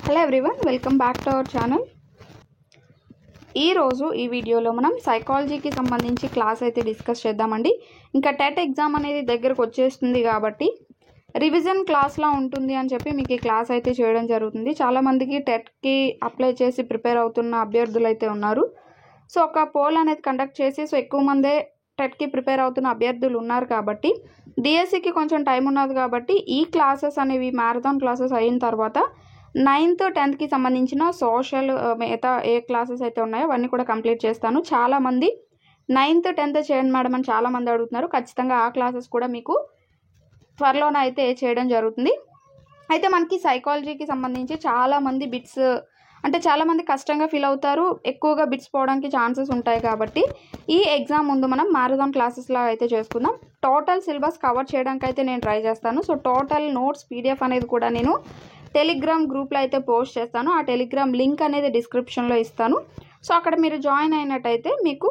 Hello everyone, welcome back to our channel. ఈరోజు ఈ వీడియోలో మనం సైకాలజీకి సంబంధించి క్లాస్ అయితే డిస్కస్ చేద్దామండి. ఇంకా టెట్ ఎగ్జామ్ అనేది దగ్గరకు వచ్చేస్తుంది కాబట్టి రివిజన్ క్లాస్లా ఉంటుంది అని చెప్పి మీకు ఈ క్లాస్ అయితే చేయడం జరుగుతుంది. చాలామందికి టెట్కి అప్లై చేసి ప్రిపేర్ అవుతున్న అభ్యర్థులు అయితే ఉన్నారు. సో ఒక పోల్ అనేది కండక్ట్ చేసి ఎక్కువ మందే టెట్కి ప్రిపేర్ అవుతున్న అభ్యర్థులు ఉన్నారు కాబట్టి డిఎస్సికి కొంచెం టైం ఉన్నది కాబట్టి ఈ క్లాసెస్ అనేవి మ్యారథాన్ క్లాసెస్ అయిన తర్వాత 9th 10th సంబంధించిన సోషల్ మిగతా ఏ క్లాసెస్ అయితే ఉన్నాయో అవన్నీ కూడా కంప్లీట్ చేస్తాను. చాలామంది 9th 10th చేయండి మేడం అని చాలామంది అడుగుతున్నారు. ఖచ్చితంగా ఆ క్లాసెస్ కూడా మీకు త్వరలోనే అయితే చేయడం జరుగుతుంది. అయితే మనకి సైకాలజీకి సంబంధించి చాలామంది బిట్స్ అంటే చాలామంది కష్టంగా ఫీల్ అవుతారు, ఎక్కువగా బిట్స్ పోవడానికి ఛాన్సెస్ ఉంటాయి. కాబట్టి ఈ ఎగ్జామ్ ముందు మనం మ్యారథాన్ క్లాసెస్లా అయితే చేసుకుందాం. టోటల్ సిలబస్ కవర్ చేయడానికి అయితే నేను ట్రై చేస్తాను. సో టోటల్ నోట్స్ పీడిఎఫ్ అనేది కూడా నేను టెలిగ్రామ్ గ్రూప్లో అయితే పోస్ట్ చేస్తాను. ఆ టెలిగ్రామ్ లింక్ అనేది డిస్క్రిప్షన్లో ఇస్తాను. సో అక్కడ మీరు జాయిన్ అయినట్టయితే మీకు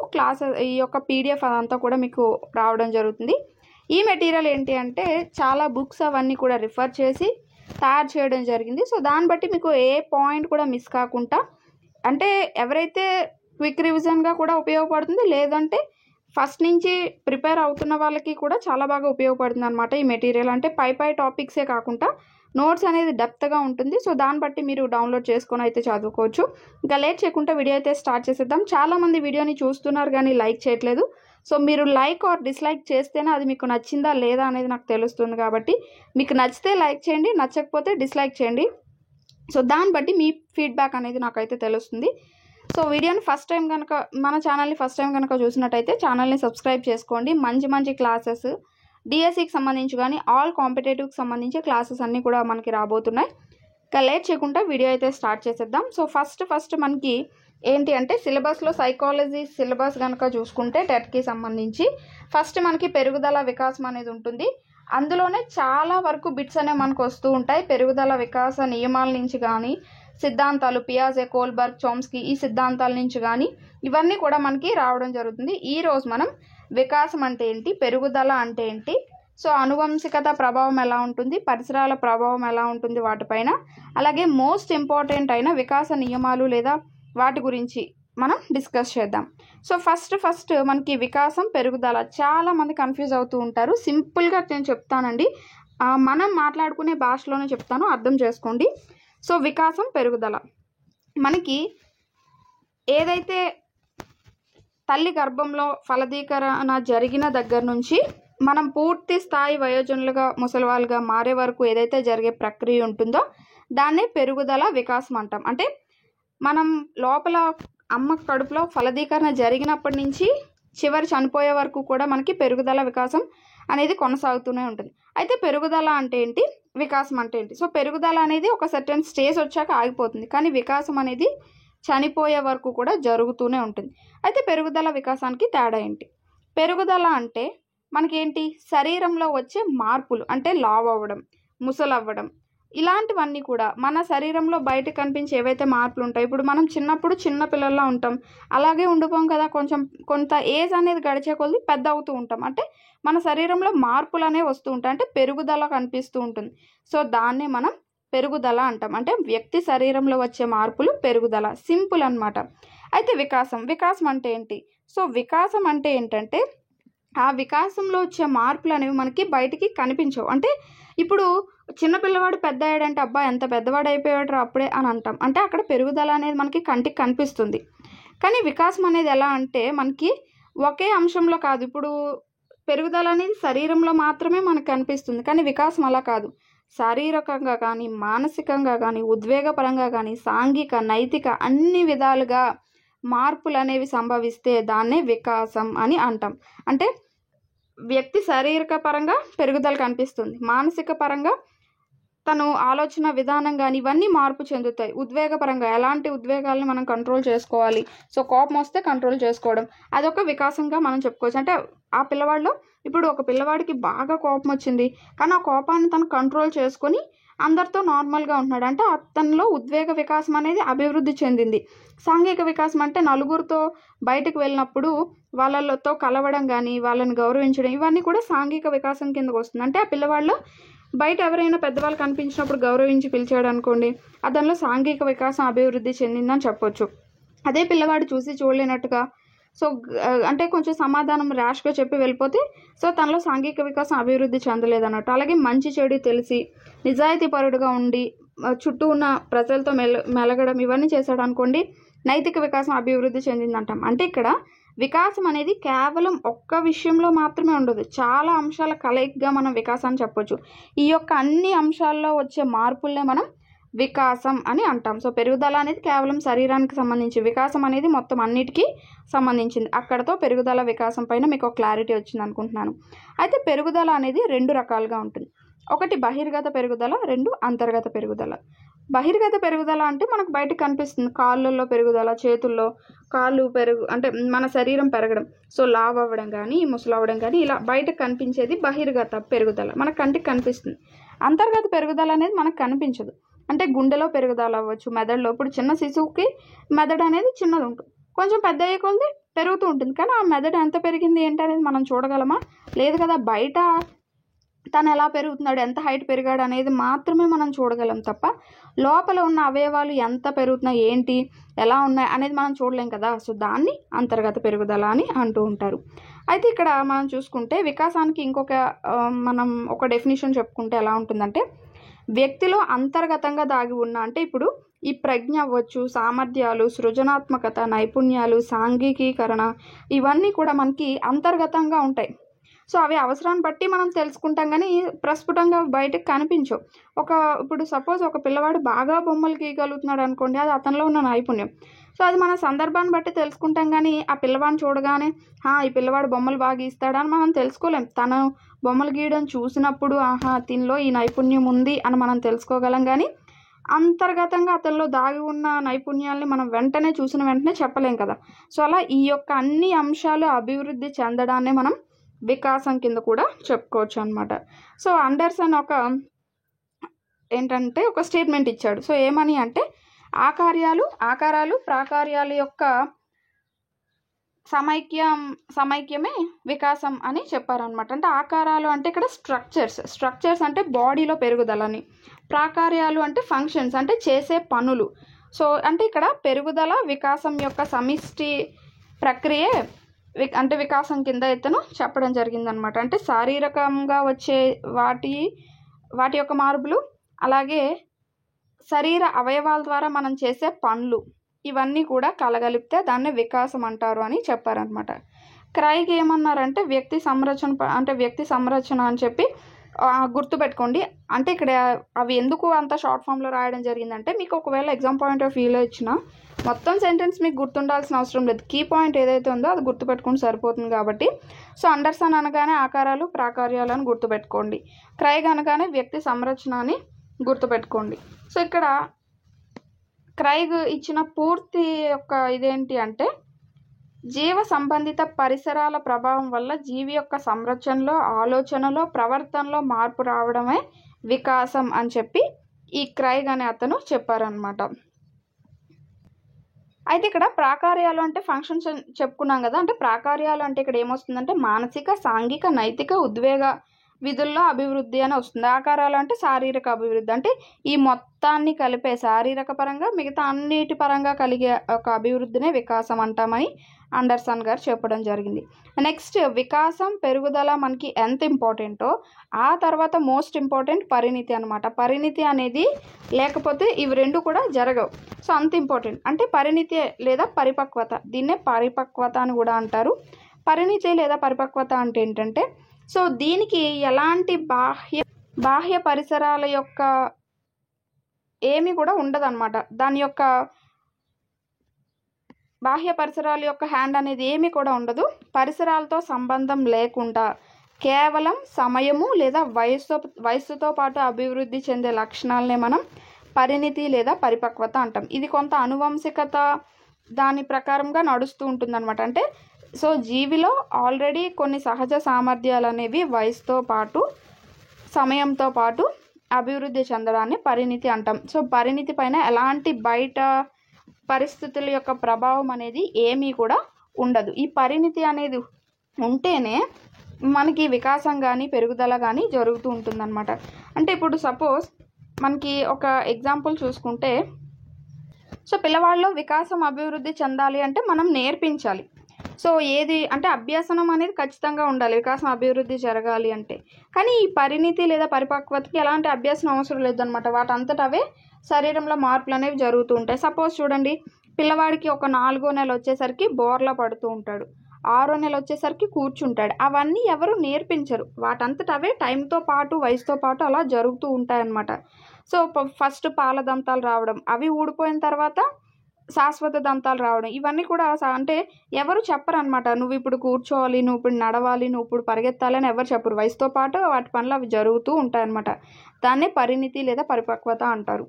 ఈ యొక్క పీడిఎఫ్ అదంతా కూడా మీకు రావడం జరుగుతుంది. ఈ మెటీరియల్ ఏంటి అంటే చాలా బుక్స్ అవన్నీ కూడా రిఫర్ చేసి తయారు చేయడం జరిగింది. సో దాన్ని బట్టి మీకు ఏ పాయింట్ కూడా మిస్ కాకుండా, అంటే ఎవరైతే క్విక్ రివిజన్గా కూడా ఉపయోగపడుతుంది, లేదంటే ఫస్ట్ నుంచి ప్రిపేర్ అవుతున్న వాళ్ళకి కూడా చాలా బాగా ఉపయోగపడుతుంది అనమాట ఈ మెటీరియల్. అంటే పై టాపిక్సే కాకుండా నోట్స్ అనేది డెప్త్గా ఉంటుంది. సో దాన్ని బట్టి మీరు డౌన్లోడ్ చేసుకొని అయితే చదువుకోవచ్చు. ఇంకా లేట్ చేయకుండా వీడియో అయితే స్టార్ట్ చేసేద్దాం. చాలామంది వీడియోని చూస్తున్నారు కానీ లైక్ చేయట్లేదు. సో మీరు లైక్ ఆర్ డిస్లైక్ చేస్తేనే అది మీకు నచ్చిందా లేదా అనేది నాకు తెలుస్తుంది. కాబట్టి మీకు నచ్చితే లైక్ చేయండి, నచ్చకపోతే డిస్లైక్ చేయండి. సో దాన్ని బట్టి మీ ఫీడ్బ్యాక్ అనేది నాకైతే తెలుస్తుంది. సో వీడియోని ఫస్ట్ టైం కనుక మన ఛానల్ని ఫస్ట్ టైం కనుక చూసినట్టయితే ఛానల్ని సబ్స్క్రైబ్ చేసుకోండి. మంచి క్లాసెస్ డిఎస్సికి సంబంధించి కానీ ఆల్ కాంపిటేటివ్కి సంబంధించి క్లాసెస్ అన్నీ కూడా మనకి రాబోతున్నాయి. ఇంకా లేట్ చేయకుండా వీడియో అయితే స్టార్ట్ చేసేద్దాం. సో ఫస్ట్ మనకి ఏంటి అంటే సిలబస్లో సైకాలజీ సిలబస్ కనుక చూసుకుంటే టెట్కి సంబంధించి ఫస్ట్ మనకి పెరుగుదల వికాసం అనేది ఉంటుంది. అందులోనే చాలా వరకు బిట్స్ అనేవి మనకు వస్తూ ఉంటాయి. పెరుగుదల వికాస నియమాల నుంచి కానీ సిద్ధాంతాలు, పియాజే, కోల్బర్గ్, చోమ్స్కీ ఈ సిద్ధాంతాల నుంచి కానీ ఇవన్నీ కూడా మనకి రావడం జరుగుతుంది. ఈరోజు మనం వికాసం అంటే ఏంటి, పెరుగుదల అంటే ఏంటి, సో అనువంశికత ప్రభావం ఎలా ఉంటుంది, పరిసరాల ప్రభావం ఎలా ఉంటుంది వాటిపైన, అలాగే మోస్ట్ ఇంపార్టెంట్ అయిన వికాస నియమాలు లేదా వాటి గురించి మనం డిస్కస్ చేద్దాం. సో ఫస్ట్ మనకి వికాసం, పెరుగుదల చాలామంది కన్ఫ్యూజ్ అవుతూ ఉంటారు. సింపుల్గా నేను చెప్తానండి, మనం మాట్లాడుకునే భాషలోనే చెప్తాను, అర్థం చేసుకోండి. సో వికాసం, పెరుగుదల మనకి ఏదైతే తల్లి గర్భంలో ఫలదీకరణ జరిగిన దగ్గర నుంచి మనం పూర్తి స్థాయి వయోజనులుగా ముసలివాళ్ళుగా మారే వరకు ఏదైతే జరిగే ప్రక్రియ ఉంటుందో దాన్నే పెరుగుదల వికాసం అంటాం. అంటే మనం లోపల అమ్మ కడుపులో ఫలదీకరణ జరిగినప్పటి నుంచి చివరి చనిపోయే వరకు కూడా మనకి పెరుగుదల వికాసం అనేది కొనసాగుతూనే ఉంటుంది. అయితే పెరుగుదల అంటే ఏంటి, వికాసం అంటే ఏంటి? సో పెరుగుదల అనేది ఒక సర్టెన్ స్టేజ్ వచ్చాక ఆగిపోతుంది, కానీ వికాసం అనేది చనిపోయే వరకు కూడా జరుగుతూనే ఉంటుంది. అయితే పెరుగుదల వికాసానికి తేడా ఏంటి? పెరుగుదల అంటే మనకేంటి, శరీరంలో వచ్చే మార్పులు, అంటే లావ్ అవ్వడం, ముసలవ్వడం, ఇలాంటివన్నీ కూడా మన శరీరంలో బయట కనిపించే ఏవైతే మార్పులు ఉంటాయి. ఇప్పుడు మనం చిన్నప్పుడు చిన్న పిల్లల్లా ఉంటాం, అలాగే ఉండిపోం కదా. కొంత ఏజ్ అనేది గడిచే కొద్దీ పెద్ద అవుతూ ఉంటాం. అంటే మన శరీరంలో మార్పులు అనేవి వస్తూ ఉంటాయి, అంటే పెరుగుదల కనిపిస్తూ ఉంటుంది. సో దాన్నే మనం పెరుగుదల అంటాం. అంటే వ్యక్తి శరీరంలో వచ్చే మార్పులు పెరుగుదల, సింపుల్ అన్నమాట. అయితే వికాసం అంటే ఏంటి? సో వికాసం అంటే ఏంటంటే ఆ వికాసంలో వచ్చే మార్పులు అనేవి మనకి బయటికి కనిపించవు. అంటే ఇప్పుడు చిన్నపిల్లవాడు పెద్ద అయ్యాడంటే అబ్బా ఎంత పెద్దవాడు అయిపోయాడు అప్పుడే అని అంటాం. అంటే అక్కడ పెరుగుదల అనేది మనకి కంటికి కనిపిస్తుంది. కానీ వికాసం అనేది ఎలా అంటే మనకి ఒకే అంశంలో కాదు. ఇప్పుడు పెరుగుదల అనేది శరీరంలో మాత్రమే మనకు కనిపిస్తుంది, కానీ వికాసం అలా కాదు. శారీరకంగా కానీ, మానసికంగా కానీ, ఉద్వేగపరంగా కానీ, సాంఘిక, నైతిక అన్ని విధాలుగా మార్పులు అనేవి సంభవిస్తే దాన్నే వికాసం అని అంటాం. అంటే వ్యక్తి శారీరక పరంగా పెరుగుదల కనిపిస్తుంది, మానసిక పరంగా తను ఆలోచన విధానం కానీ ఇవన్నీ మార్పు చెందుతాయి. ఉద్వేగపరంగా ఎలాంటి ఉద్వేగాలను మనం కంట్రోల్ చేసుకోవాలి, సో కోపం వస్తే కంట్రోల్ చేసుకోవడం, అదొక వికాసంగా మనం చెప్పుకోవచ్చు. అంటే ఆ పిల్లవాడిలో ఇప్పుడు ఒక పిల్లవాడికి బాగా కోపం వచ్చింది, కానీ ఆ కోపాన్ని తను కంట్రోల్ చేసుకొని అందరితో నార్మల్గా ఉంటున్నాడు, అంటే అతనిలో ఉద్వేగ వికాసం అనేది అభివృద్ధి చెందింది. సాంఘిక వికాసం అంటే నలుగురితో బయటకు వెళ్ళినప్పుడు వాళ్ళతో కలవడం కానీ, వాళ్ళని గౌరవించడం, ఇవన్నీ కూడా సాంఘిక వికాసం కిందకు వస్తుంది. అంటే ఆ పిల్లవాడిలో బయట ఎవరైనా పెద్దవాళ్ళు కనిపించినప్పుడు గౌరవించి పిలిచాడు అనుకోండి, అతనిలో సాంఘిక వికాసం అభివృద్ధి చెందిందని చెప్పొచ్చు. అదే పిల్లవాడు చూసి చూడలేనట్టుగా సో అంటే కొంచెం సమాధానం ర్యాష్గా చెప్పి వెళ్ళిపోతే సో తనలో సాంఘిక వికాసం అభివృద్ధి చెందలేదన్నట్టు. అలాగే మంచి చెడు తెలిసి నిజాయితీపరుడుగా ఉండి చుట్టూ ఉన్న ప్రజలతో మెలగడం ఇవన్నీ చేశాడు అనుకోండి, నైతిక వికాసం అభివృద్ధి చెందిందంటాం. అంటే ఇక్కడ వికాసం అనేది కేవలం ఒక్క విషయంలో మాత్రమే ఉండదు, చాలా అంశాల కలయికగా మనం వికాసాన్ని చెప్పొచ్చు. ఈ యొక్క అన్ని అంశాల్లో వచ్చే మార్పులనే మనం వికాసం అని అంటాం. సో పెరుగుదల అనేది కేవలం శరీరానికి సంబంధించి, వికాసం అనేది మొత్తం అన్నిటికీ సంబంధించింది. అక్కడతో పెరుగుదల వికాసం పైన మీకు ఒక క్లారిటీ వచ్చింది అనుకుంటున్నాను. అయితే పెరుగుదల అనేది 2 రకాలుగా ఉంటుంది. ఒకటి బహిర్గత పెరుగుదల, 2 అంతర్గత పెరుగుదల. బహిర్గత పెరుగుదల అంటే మనకు బయటకు కనిపిస్తుంది, కాళ్ళల్లో పెరుగుదల, చేతుల్లో కాళ్ళు అంటే మన శరీరం పెరగడం, సో లావ్ అవ్వడం కానీ ముసలవ్వడం కానీ ఇలా బయటకు కనిపించేది బహిర్గత పెరుగుదల, మన కంటికి కనిపిస్తుంది. అంతర్గత పెరుగుదల అనేది మనకు కనిపించదు. అంటే గుండెలో పెరుగుదల అవ్వచ్చు, మెదడులో. ఇప్పుడు చిన్న శిశువుకి మెదడు అనేది చిన్నది ఉంటుంది, కొంచెం పెద్ద అయ్యే కొద్ది పెరుగుతూ ఉంటుంది. కానీ ఆ మెదడు ఎంత పెరిగింది ఏంటి అనేది మనం చూడగలమా? లేదు కదా. బయట తను ఎలా పెరుగుతున్నాడు, ఎంత హైట్ పెరిగాడు అనేది మాత్రమే మనం చూడగలం తప్ప లోపల ఉన్న అవయవాలు ఎంత పెరుగుతున్నాయి, ఏంటి, ఎలా ఉన్నాయి అనేది మనం చూడలేం కదా. సో దాన్ని అంతర్గత పెరుగుదల అని అంటూ ఉంటారు. అయితే ఇక్కడ మనం చూసుకుంటే వికాసానికి మనం ఒక డెఫినేషన్ చెప్పుకుంటే ఎలా ఉంటుందంటే, వ్యక్తిలో అంతర్గతంగా దాగి ఉన్న, అంటే ఇప్పుడు ఈ ప్రజ్ఞ అవ్వచ్చు, సామర్థ్యాలు, సృజనాత్మకత, నైపుణ్యాలు, సాంఘికీకరణ ఇవన్నీ కూడా మనకి అంతర్గతంగా ఉంటాయి. సో అవి అవసరాన్ని బట్టి మనం తెలుసుకుంటాం కానీ ప్రస్ఫుటంగా బయటకు కనిపించవు. ఇప్పుడు సపోజ్ ఒక పిల్లవాడు బాగా బొమ్మలు గీయగలుగుతున్నాడు అనుకోండి, అది అతనిలో ఉన్న నైపుణ్యం. సో అది మన సందర్భాన్ని బట్టి తెలుసుకుంటాం కానీ ఆ పిల్లవాడిని చూడగానే ఈ పిల్లవాడు బొమ్మలు బాగా గీస్తాడని మనం తెలుసుకోలేం. తను బొమ్మలు గీయడం చూసినప్పుడు దీనిలో ఈ నైపుణ్యం ఉంది అని మనం తెలుసుకోగలం కానీ అంతర్గతంగా అతనిలో దాగి ఉన్న నైపుణ్యాలని మనం చూసిన వెంటనే చెప్పలేం కదా. సో అలా ఈ యొక్క అన్ని అంశాలు అభివృద్ధి చెందడాన్ని మనం వికాసం కింద కూడా చెప్పుకోవచ్చు అనమాట. సో అండర్సన్ ఒక స్టేట్మెంట్ ఇచ్చాడు. సో ఏమని అంటే, ఆకారాలు ప్రాకార్యాల యొక్క సమైక్యమే వికాసం అని చెప్పారనమాట. అంటే ఆకారాలు అంటే ఇక్కడ స్ట్రక్చర్స్ అంటే బాడీలో పెరుగుదలని, ప్రాకార్యాలు అంటే ఫంక్షన్స్ అంటే చేసే పనులు. సో అంటే ఇక్కడ పెరుగుదల వికాసం యొక్క సమిష్టి ప్రక్రియే అంటే వికాసం కింద ఇతను చెప్పడం జరిగిందనమాట. అంటే శారీరకంగా వచ్చే వాటి యొక్క మార్పులు, అలాగే శరీర అవయవాల ద్వారా మనం చేసే పనులు, ఇవన్నీ కూడా కలగలిపితే దాన్ని వికాసం అంటారు అని చెప్పారనమాట. క్రైగ్ ఏమన్నారంటే వ్యక్తి సంరచన అని చెప్పి గుర్తుపెట్టుకోండి. అంటే ఇక్కడ అవి ఎందుకు అంత షార్ట్ ఫామ్లో రాయడం జరిగిందంటే, మీకు ఒకవేళ ఎగ్జామ్ పాయింట్ ఆఫ్ వ్యూలో ఇచ్చిన మొత్తం సెంటెన్స్ మీకు గుర్తుండాల్సిన అవసరం లేదు, కీ పాయింట్ ఏదైతే ఉందో అది గుర్తుపెట్టుకుని సరిపోతుంది కాబట్టి. సో అండర్సన్ అనగానే ఆకారాలు ప్రాకార్యాలు అని గుర్తుపెట్టుకోండి, క్రైగ్ అనగానే వ్యక్తి సంరచన అని గుర్తుపెట్టుకోండి. సో ఇక్కడ క్రైగ్ ఇచ్చిన పూర్తి యొక్క ఇదేంటి అంటే, జీవ సంబంధిత పరిసరాల ప్రభావం వల్ల జీవి యొక్క సంరచనలో, ఆలోచనలో, ప్రవర్తనలో మార్పు రావడమే వికాసం అని చెప్పి ఈ క్రైగ్ అనే అతను చెప్పారనమాట. అయితే ఇక్కడ ప్రాకార్యాలు అంటే ఫంక్షన్స్ చెప్పుకున్నాం కదా. అంటే ప్రాకార్యాలు అంటే ఇక్కడ ఏమొస్తుందంటే మానసిక, సాంఘిక, నైతిక, ఉద్వేగ విధుల్లో అభివృద్ధి అని వస్తుంది. ఆకారాలు అంటే శారీరక అభివృద్ధి, అంటే ఈ మొత్తాన్ని కలిపే శారీరక పరంగా మిగతా అన్నిటి పరంగా కలిగే ఒక అభివృద్ధినే వికాసం అంటామని అండర్సన్ గారు చెప్పడం జరిగింది. నెక్స్ట్ వికాసం, పెరుగుదల మనకి ఎంత ఇంపార్టెంటో ఆ తర్వాత మోస్ట్ ఇంపార్టెంట్ పరిణితి అనమాట. పరిణితి అనేది లేకపోతే ఇవి రెండు కూడా జరగవు. సో అంత ఇంపార్టెంట్. అంటే పరిణితి లేదా పరిపక్వత, దీన్నే పరిపక్వత అని కూడా అంటారు. పరిణితి లేదా పరిపక్వత అంటే ఏంటంటే, సో దీనికి ఎలాంటి బాహ్య పరిసరాల యొక్క ఏమీ కూడా ఉండదన్నమాట. దాని యొక్క బాహ్య పరిసరాల యొక్క హ్యాండ్ అనేది ఏమీ కూడా ఉండదు. పరిసరాలతో సంబంధం లేకుండా కేవలం సమయము లేదా వయస్సుతో పాటు అభివృద్ధి చెందే లక్షణాలనే మనం పరిణితి లేదా పరిపక్వత అంటాం. ఇది కొంత అనువంశికత దాని ప్రకారంగా నడుస్తూ ఉంటుందన్నమాట. అంటే సో జీవిలో ఆల్రెడీ కొన్ని సహజ సామర్థ్యాలు అనేవి వయసుతో పాటు సమయంతో పాటు అభివృద్ధి చెందడాన్ని పరిణితి అంటాం. సో పరిణితి పైన ఎలాంటి బయట పరిస్థితుల యొక్క ప్రభావం అనేది ఏమీ కూడా ఉండదు. ఈ పరిణితి అనేది ఉంటేనే మనకి వికాసం కానీ పెరుగుదల కానీ జరుగుతూ ఉంటుందన్నమాట. అంటే ఇప్పుడు సపోజ్ మనకి ఒక ఎగ్జాంపుల్ చూసుకుంటే, సో పిల్లవాళ్ళలో వికాసం అభివృద్ధి చెందాలి అంటే మనం నేర్పించాలి. సో ఏది అంటే అభ్యసనం అనేది ఖచ్చితంగా ఉండాలి వికాసం అభివృద్ధి జరగాలి అంటే. కానీ ఈ పరిణితి లేదా పరిపక్వతకి ఎలాంటి అభ్యాసం అవసరం లేదనమాట. వాటంతట అవే శరీరంలో మార్పులు అనేవి జరుగుతూ ఉంటాయి. సపోజ్ చూడండి, పిల్లవాడికి ఒక 4వ నెల వచ్చేసరికి బోర్లా పడుతూ ఉంటాడు, 6వ నెల వచ్చేసరికి కూర్చుంటాడు. అవన్నీ ఎవరు నేర్పించరు, వాటంతట అవే టైంతో పాటు వయసుతో పాటు అలా జరుగుతూ ఉంటాయన్నమాట. సో ఫస్ట్ పాల దంతాలు రావడం, అవి ఊడిపోయిన తర్వాత శాశ్వత దంతాలు రావడం, ఇవన్నీ కూడా అంటే ఎవరు చెప్పరు అనమాట. నువ్వు ఇప్పుడు కూర్చోవాలి, నువ్వు ఇప్పుడు నడవాలి, నువ్వు ఇప్పుడు పరిగెత్తాలి అని ఎవరు చెప్పరు. వయసుతో పాటు వాటి పనులు అవి జరుగుతూ ఉంటాయన్నమాట. దాన్నే పరిణితి లేదా పరిపక్వత అంటారు.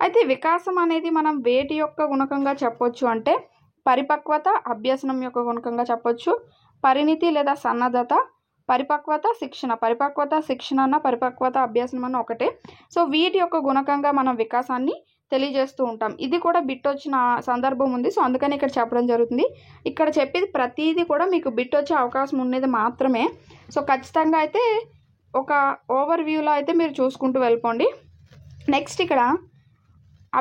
అయితే వికాసం అనేది మనం వేటి యొక్క గుణకంగా చెప్పొచ్చు అంటే పరిపక్వత అభ్యసనం యొక్క గుణకంగా చెప్పొచ్చు. పరిణితి లేదా సన్నద్ధత, పరిపక్వత శిక్షణ. పరిపక్వత శిక్షణ అన్న పరిపక్వత అభ్యాసనం అన్న ఒకటే. సో వీటి యొక్క గుణకంగా మనం వికాసాన్ని తెలియజేస్తూ ఉంటాం. ఇది కూడా బిట్ వచ్చిన సందర్భం ఉంది, సో అందుకని ఇక్కడ చెప్పడం జరుగుతుంది. ఇక్కడ చెప్పేది ప్రతిదీ కూడా మీకు బిట్ వచ్చే అవకాశం ఉండేది మాత్రమే. సో ఖచ్చితంగా అయితే ఒక ఓవర్ వ్యూలో అయితే మీరు చూసుకుంటూ వెళ్ళిపోండి. నెక్స్ట్ ఇక్కడ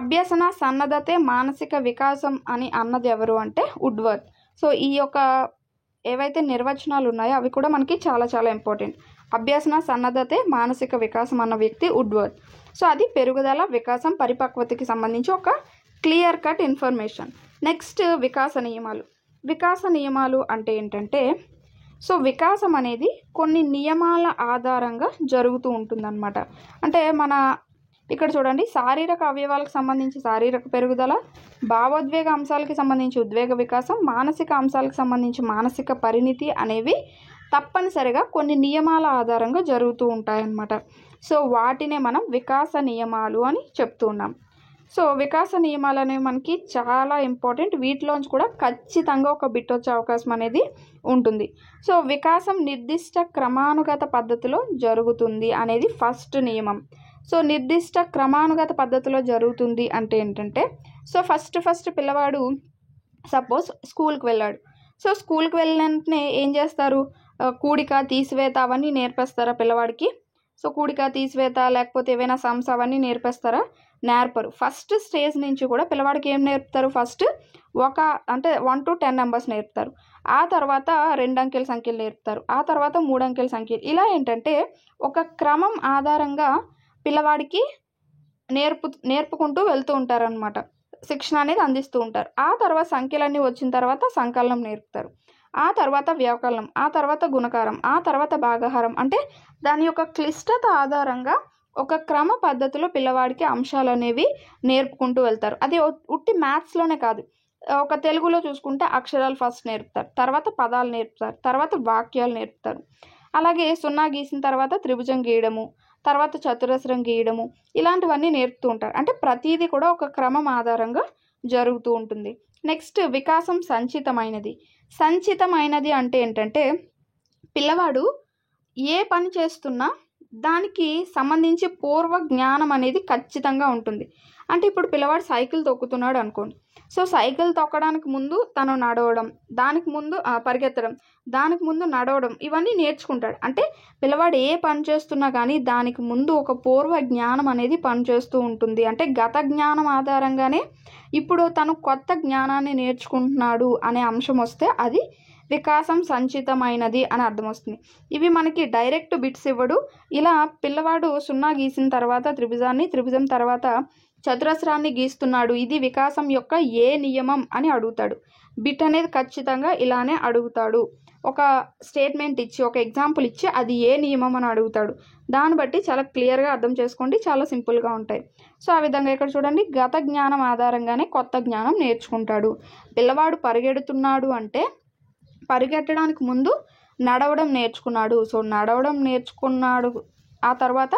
అభ్యసన సన్నద్ధతే మానసిక వికాసం అని అన్నది ఎవరు అంటే వుడ్వర్త్. సో ఈ యొక్క ఏవైతే నిర్వచనాలు ఉన్నాయో అవి కూడా మనకి చాలా చాలా ఇంపార్టెంట్. అభ్యసన సన్నద్ధతే మానసిక వికాసం అన్న వ్యక్తి వుడ్వర్త్. సో అది పెరుగుదల వికాసం పరిపక్వతకి సంబంధించి ఒక క్లియర్ కట్ ఇన్ఫర్మేషన్. నెక్స్ట్ వికాస నియమాలు. వికాస నియమాలు అంటే ఏంటంటే, సో వికాసం అనేది కొన్ని నియమాల ఆధారంగా జరుగుతూ ఉంటుందన్నమాట. అంటే మన ఇక్కడ చూడండి, శారీరక అవయవాలకు సంబంధించి శారీరక పెరుగుదల, భావోద్వేగ అంశాలకి సంబంధించి ఉద్వేగ వికాసం, మానసిక అంశాలకు సంబంధించి మానసిక పరిణితి అనేవి తప్పనిసరిగా కొన్ని నియమాల ఆధారంగా జరుగుతూ ఉంటాయన్నమాట. సో వాటినే మనం వికాస నియమాలు అని చెప్తూ ఉన్నాం. సో వికాస నియమాలు అనేవి మనకి చాలా ఇంపార్టెంట్. వీటిలోంచి కూడా ఖచ్చితంగా ఒక బిట్ వచ్చే అవకాశం అనేది ఉంటుంది. సో వికాసం నిర్దిష్ట క్రమానుగత పద్ధతిలో జరుగుతుంది అనేది ఫస్ట్ నియమం. సో నిర్దిష్ట క్రమానుగత పద్ధతిలో జరుగుతుంది అంటే ఏంటంటే, సో ఫస్ట్ పిల్లవాడు సపోజ్ స్కూల్కి వెళ్ళాడు. సో స్కూల్కి వెళ్ళిన వెంటనే ఏం చేస్తారు, కూడిక తీసివేత అవన్నీ నేర్పిస్తారా పిల్లవాడికి? సో కూడిక తీసివేత లేకపోతే ఏవైనా సమ్స్ అవన్నీ నేర్పిస్తారా? నేర్పరు. ఫస్ట్ స్టేజ్ నుంచి కూడా పిల్లవాడికి ఏం నేర్పుతారు, ఫస్ట్ ఒక అంటే 1 to 10 నెంబర్స్ నేర్పుతారు. ఆ తర్వాత 2 అంకెల సంఖ్యలు నేర్పుతారు. ఆ తర్వాత 3 అంకెల సంఖ్యలు. ఇలా ఏంటంటే ఒక క్రమం ఆధారంగా పిల్లవాడికి నేర్పుకుంటూ వెళ్తూ ఉంటారనమాట. శిక్షణ అనేది అందిస్తూ ఉంటారు. ఆ తర్వాత సంఖ్యలన్నీ వచ్చిన తర్వాత సంకలనం నేర్పుతారు. ఆ తర్వాత వ్యవకలనం, ఆ తర్వాత గుణకారం, ఆ తర్వాత భాగాహారం. అంటే దాని యొక్క క్లిష్టత ఆధారంగా ఒక క్రమ పద్ధతిలో పిల్లవాడికి అంశాలు అనేవి నేర్పుకుంటూ వెళ్తారు. అది ఉట్టి మ్యాథ్స్లోనే కాదు, ఒక తెలుగులో చూసుకుంటే అక్షరాలు ఫస్ట్ నేర్పుతారు, తర్వాత పదాలు నేర్పుతారు, తర్వాత వాక్యాలు నేర్పుతారు. అలాగే 0 గీసిన తర్వాత త్రిభుజం గీయడము, తర్వాత చతురస్రం గీయడము, ఇలాంటివన్నీ నేర్పుతూ ఉంటారు. అంటే ప్రతిదీ కూడా ఒక క్రమం ఆధారంగా జరుగుతూ ఉంటుంది. నెక్స్ట్ వికాసం సంచితమైనది. సంచితమైనది అంటే ఏంటంటే, పిల్లవాడు ఏ పని చేస్తున్నా దానికి సంబంధించి పూర్వ జ్ఞానం అనేది ఖచ్చితంగా ఉంటుంది. అంటే ఇప్పుడు పిల్లవాడు సైకిల్ తొక్కుతున్నాడు అనుకోండి. సో సైకిల్ తొక్కడానికి ముందు తను నడవడం, దానికి ముందు పరిగెత్తడం, దానికి ముందు నడవడం, ఇవన్నీ నేర్చుకుంటాడు. అంటే పిల్లవాడు ఏ పని చేస్తున్నా కానీ దానికి ముందు ఒక పూర్వ జ్ఞానం అనేది పనిచేస్తూ ఉంటుంది. అంటే గత జ్ఞానం ఆధారంగానే ఇప్పుడు తను కొత్త జ్ఞానాన్ని నేర్చుకుంటున్నాడు అనే అంశం వస్తే అది వికాసం సంచితమైనది అని అర్థం వస్తుంది. ఇవి మనకి డైరెక్ట్ బిట్స్ ఇవ్వడు. ఇలా పిల్లవాడు 0 గీసిన తర్వాత త్రిభుజం తర్వాత చతురస్రాన్ని గీస్తున్నాడు, ఇది వికాసం యొక్క ఏ నియమం అని అడుగుతాడు. బిట్ అనేది ఖచ్చితంగా ఇలానే అడుగుతాడు. ఒక స్టేట్మెంట్ ఇచ్చి ఒక ఎగ్జాంపుల్ ఇచ్చి అది ఏ నియమం అని అడుగుతాడు. దాన్ని బట్టి చాలా క్లియర్గా అర్థం చేసుకోండి, చాలా సింపుల్గా ఉంటాయి. సో ఆ విధంగా ఇక్కడ చూడండి, గత జ్ఞానం ఆధారంగానే కొత్త జ్ఞానం నేర్చుకుంటాడు. పిల్లవాడు పరిగెడుతున్నాడు అంటే పరిగెట్టడానికి ముందు నడవడం నేర్చుకున్నాడు. సో నడవడం నేర్చుకున్నాడు, ఆ తర్వాత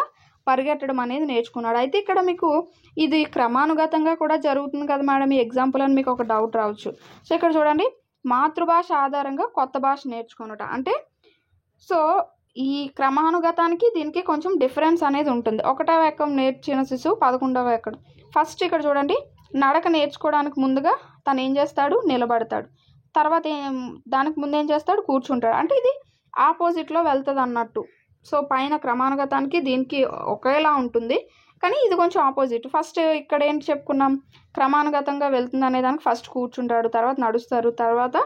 పరిగెట్టడం అనేది నేర్చుకున్నాడు. అయితే ఇక్కడ మీకు ఇది క్రమానుగతంగా కూడా జరుగుతుంది కదా మేడం ఈ ఎగ్జాంపుల్ అని మీకు ఒక డౌట్ రావచ్చు. సో ఇక్కడ చూడండి, మాతృభాష ఆధారంగా కొత్త భాష నేర్చుకున్నట. అంటే సో ఈ క్రమానుగతానికి దీనికి కొంచెం డిఫరెన్స్ అనేది ఉంటుంది. 1వ ఎక్కం నేర్చిన శిశువు 11వ ఎక్కం. ఫస్ట్ ఇక్కడ చూడండి, నడక నేర్చుకోవడానికి ముందుగా తను ఏం చేస్తాడు, నిలబడతాడు. తర్వాత దానికి ముందు ఏం చేస్తాడు, కూర్చుంటాడు. అంటే ఇది ఆపోజిట్లో వెళ్తుంది అన్నట్టు. సో పైన క్రమానుగతానికి దీనికి ఒకేలా ఉంటుంది, కానీ ఇది కొంచెం ఆపోజిట్. ఫస్ట్ ఇక్కడ ఏంటి చెప్పుకున్నాం, క్రమానుగతంగా వెళ్తుంది అనే దానికి ఫస్ట్ కూర్చుంటాడు, తర్వాత నడుస్తారు, తర్వాత